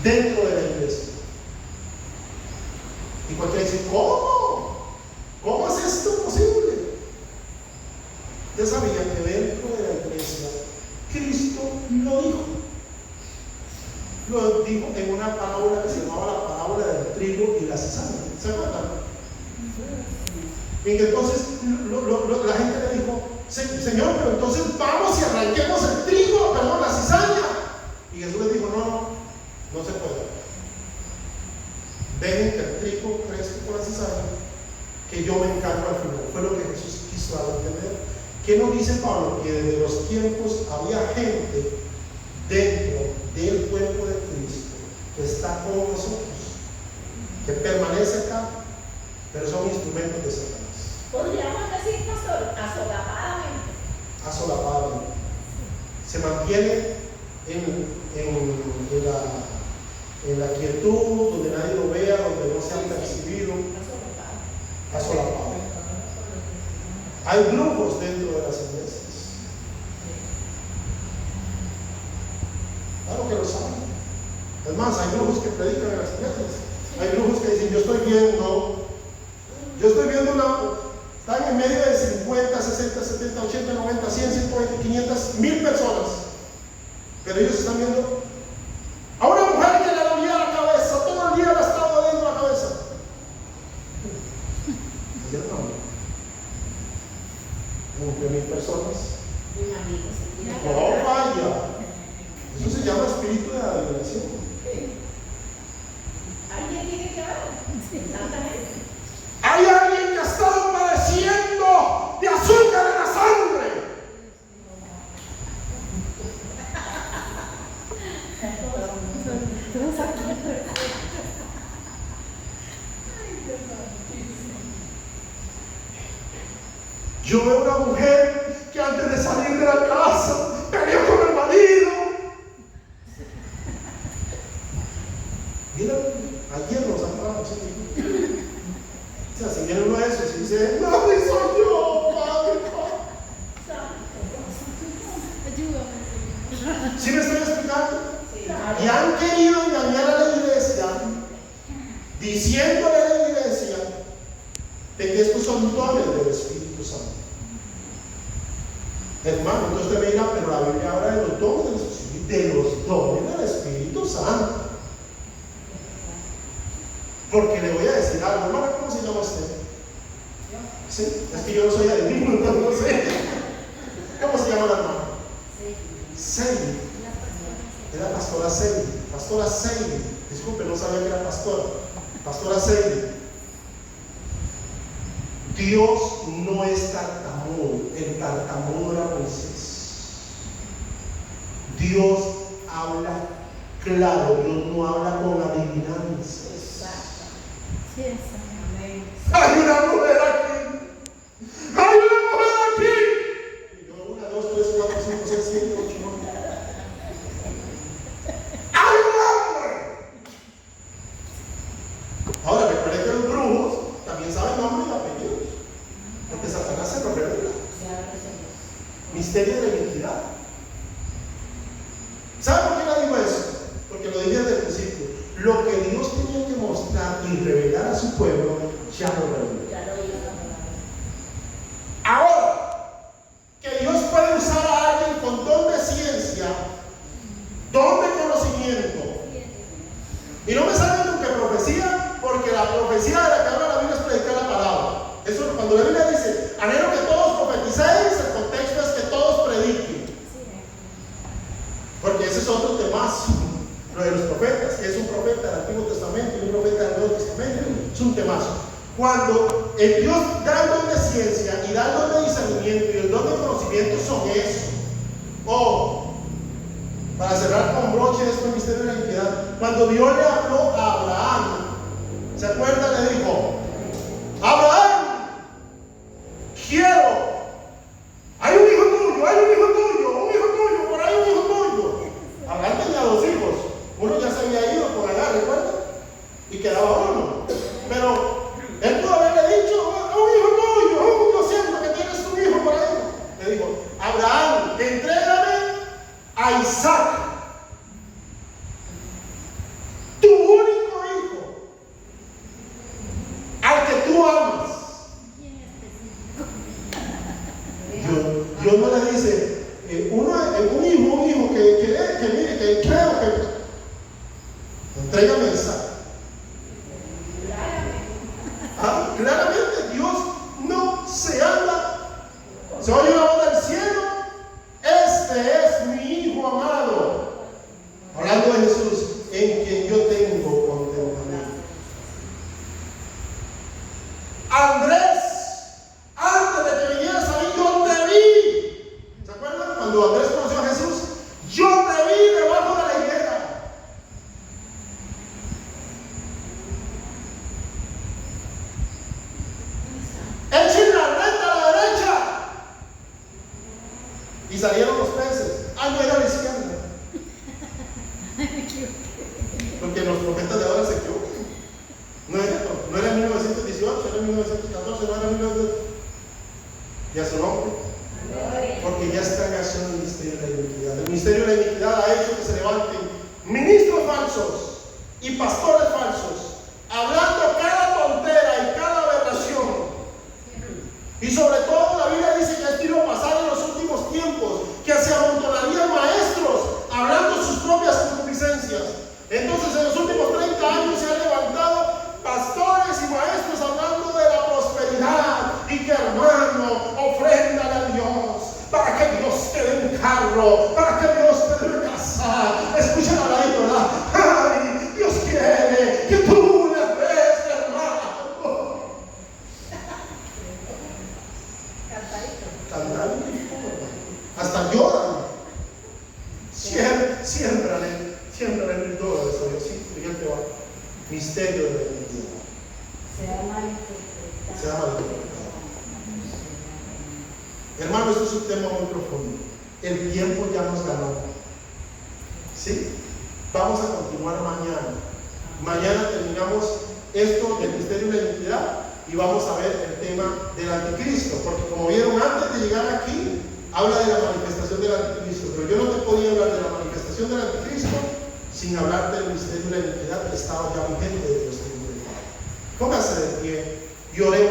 dentro de la iglesia. Y cualquiera dice, ¿cómo? ¿Cómo es esto posible? Ya sabía que dentro de la iglesia Cristo lo dijo. Lo dijo en una parábola que se llamaba la parábola del trigo y la cizaña. ¿Se acuerdan? Y que entonces la gente le dijo, Señor, pero entonces vamos y arranquemos el trigo, perdón, la cizaña. Y Jesús les dijo, no se puede. Dejen que el trigo crezca con la cizaña, que yo me encargo al final. Fue lo que Jesús quiso dar a entender. ¿Qué nos dice Pablo? Que desde los tiempos había gente dentro del cuerpo de Cristo que está con nosotros, que permanece acá, pero son instrumentos de Satanás. Podríamos decir, pastor, Asolapadamente. Se mantiene en la quietud, donde nadie lo vea, donde no sea percibido. Asolapado. Hay brujos dentro de las iglesias. Claro que lo saben. Es más, hay brujos que predican en las iglesias. Hay brujos que dicen, yo estoy viendo están en medio de 50, 60, 70, 80, 90, 100, 120, 500, 1000 personas. Pero ellos están viendo a una mujer que le dolía la cabeza, todo el día le estaba doliendo la cabeza. Ayer no. Entre 1000 personas. No vaya. Eso se llama espíritu de adivinación. ¿Alguien tiene que ver? Exactamente. Hay alguien que ha estado padeciendo de azúcar en la sangre. Yo veo una mujer que antes de salir de la casa peleó con el marido. Mira, ayer nos hablamos. O sea, si viene uno de esos y dice, no, soy yo, padre. ¿Sí me estoy explicando? Y han querido engañar a la iglesia, diciéndole a la iglesia de que estos son dones del Espíritu Santo. Hermano, entonces usted me dirá, pero la Biblia habla de los dones del Espíritu Santo. Porque le voy a decir algo, hermano, ¿cómo se llama usted? ¿Sí? Es que yo no soy adivino, entonces no sé. ¿Cómo se llama la hermana? Seili. Era pastora Seili. Pastora Seili. Disculpe, no sabía que era pastora. Pastora Seili. Dios no es tartamudo. El tartamudo era Moisés. Dios habla claro. Dios no habla con adivinanzas. Hay una mujer aquí. Hay una mujer aquí. Y yo, 1, 2, 3, 4, 5, 6, 7, 8, 9. Hay un hombre. Ahora, recuerden que los brujos también saben nombre y apellidos, porque Satanás se lo revela. Misterio de la iniquidad. ¿Saben por qué le digo eso? Porque lo dije desde el principio. Lo que Dios tenía que mostrar y revelar a su pueblo, ya lo reveló. Ahora, que Dios puede usar a alguien con don de ciencia, don de conocimiento, y no me salgan con que profecía, porque la profecía de la que habla la Biblia es predicar la palabra. Eso, cuando la Biblia dice, anhelo que todos profeticéis, el contexto es que todos prediquen. Porque ese es otro temazo. Lo de los profetas, que es un profeta del Antiguo Testamento y un profeta del Nuevo Testamento, es un temazo. Cuando el Dios da el don de ciencia y da el don de discernimiento y el don de conocimiento son esos, quiero. Hay un hijo tuyo, hay un hijo tuyo, por ahí un hijo tuyo. Abraham tenía 2 hijos. Uno ya se había ido por Agar, ¿recuerda? Y quedaba uno. Pero él pudo haberle dicho, un hijo tuyo, yo siento que tienes un hijo por ahí. Le dijo, Abraham, entrégame a Isaac, tu único hijo, al que tú amas. Dios no le dice, un hijo que mire, que creo que entrégame a Isaac. Claramente Dios no se anda. Se oye una voz del cielo: este es mi hijo amado. Hablando de Jesús, en quien yo tengo contentamiento. Andrés, antes de que vinieras a mí, yo te vi. ¿Se acuerdan? Cuando Andrés conoció a Jesús, yo te vi debajo de la higuera. Echen la red a la derecha. Y salieron los peces. Ah, no, era a la izquierda. Porque los profetas de ahora se equivocan. No era 1918, era 1914, no era 1918. Y a su nombre. Porque ya está en acción el ministerio de la iniquidad. El ministerio de la iniquidad ha hecho que se levanten ministros falsos y pastores falsos, hablando cada tontera y cada aberración. Y sobre todo la Biblia dice que esto iba a pasar en los últimos tiempos, que se amontonarían maestros hablando sus propias concupiscencias. Entonces en los últimos 30 años se han levantado pastores y maestros hablando de la prosperidad y que, hermano, ofréndale a Dios para que Dios te dé un carro, para que Dios te dé una casa. Escuchen a la ¿verdad? Ay, Dios quiere que tú le des, hermano. Cantar hasta lloran. Siémbrale $1,000 hoy, sí, fíjate, va. Misterio de la iniquidad. Se ha malinterpretado. Hermano, esto es un tema muy profundo. El tiempo ya nos ganó. ¿Sí? Vamos a continuar mañana. Mañana terminamos esto del misterio de la iniquidad y vamos a ver el tema del anticristo. Porque como vieron antes de llegar aquí, habla de la manifestación del anticristo. Pero yo no te podía hablar de la manifestación del anticristo sin hablar del misterio de la iniquidad que estaba ya vigente de Dios. Póngase de pie y oremos.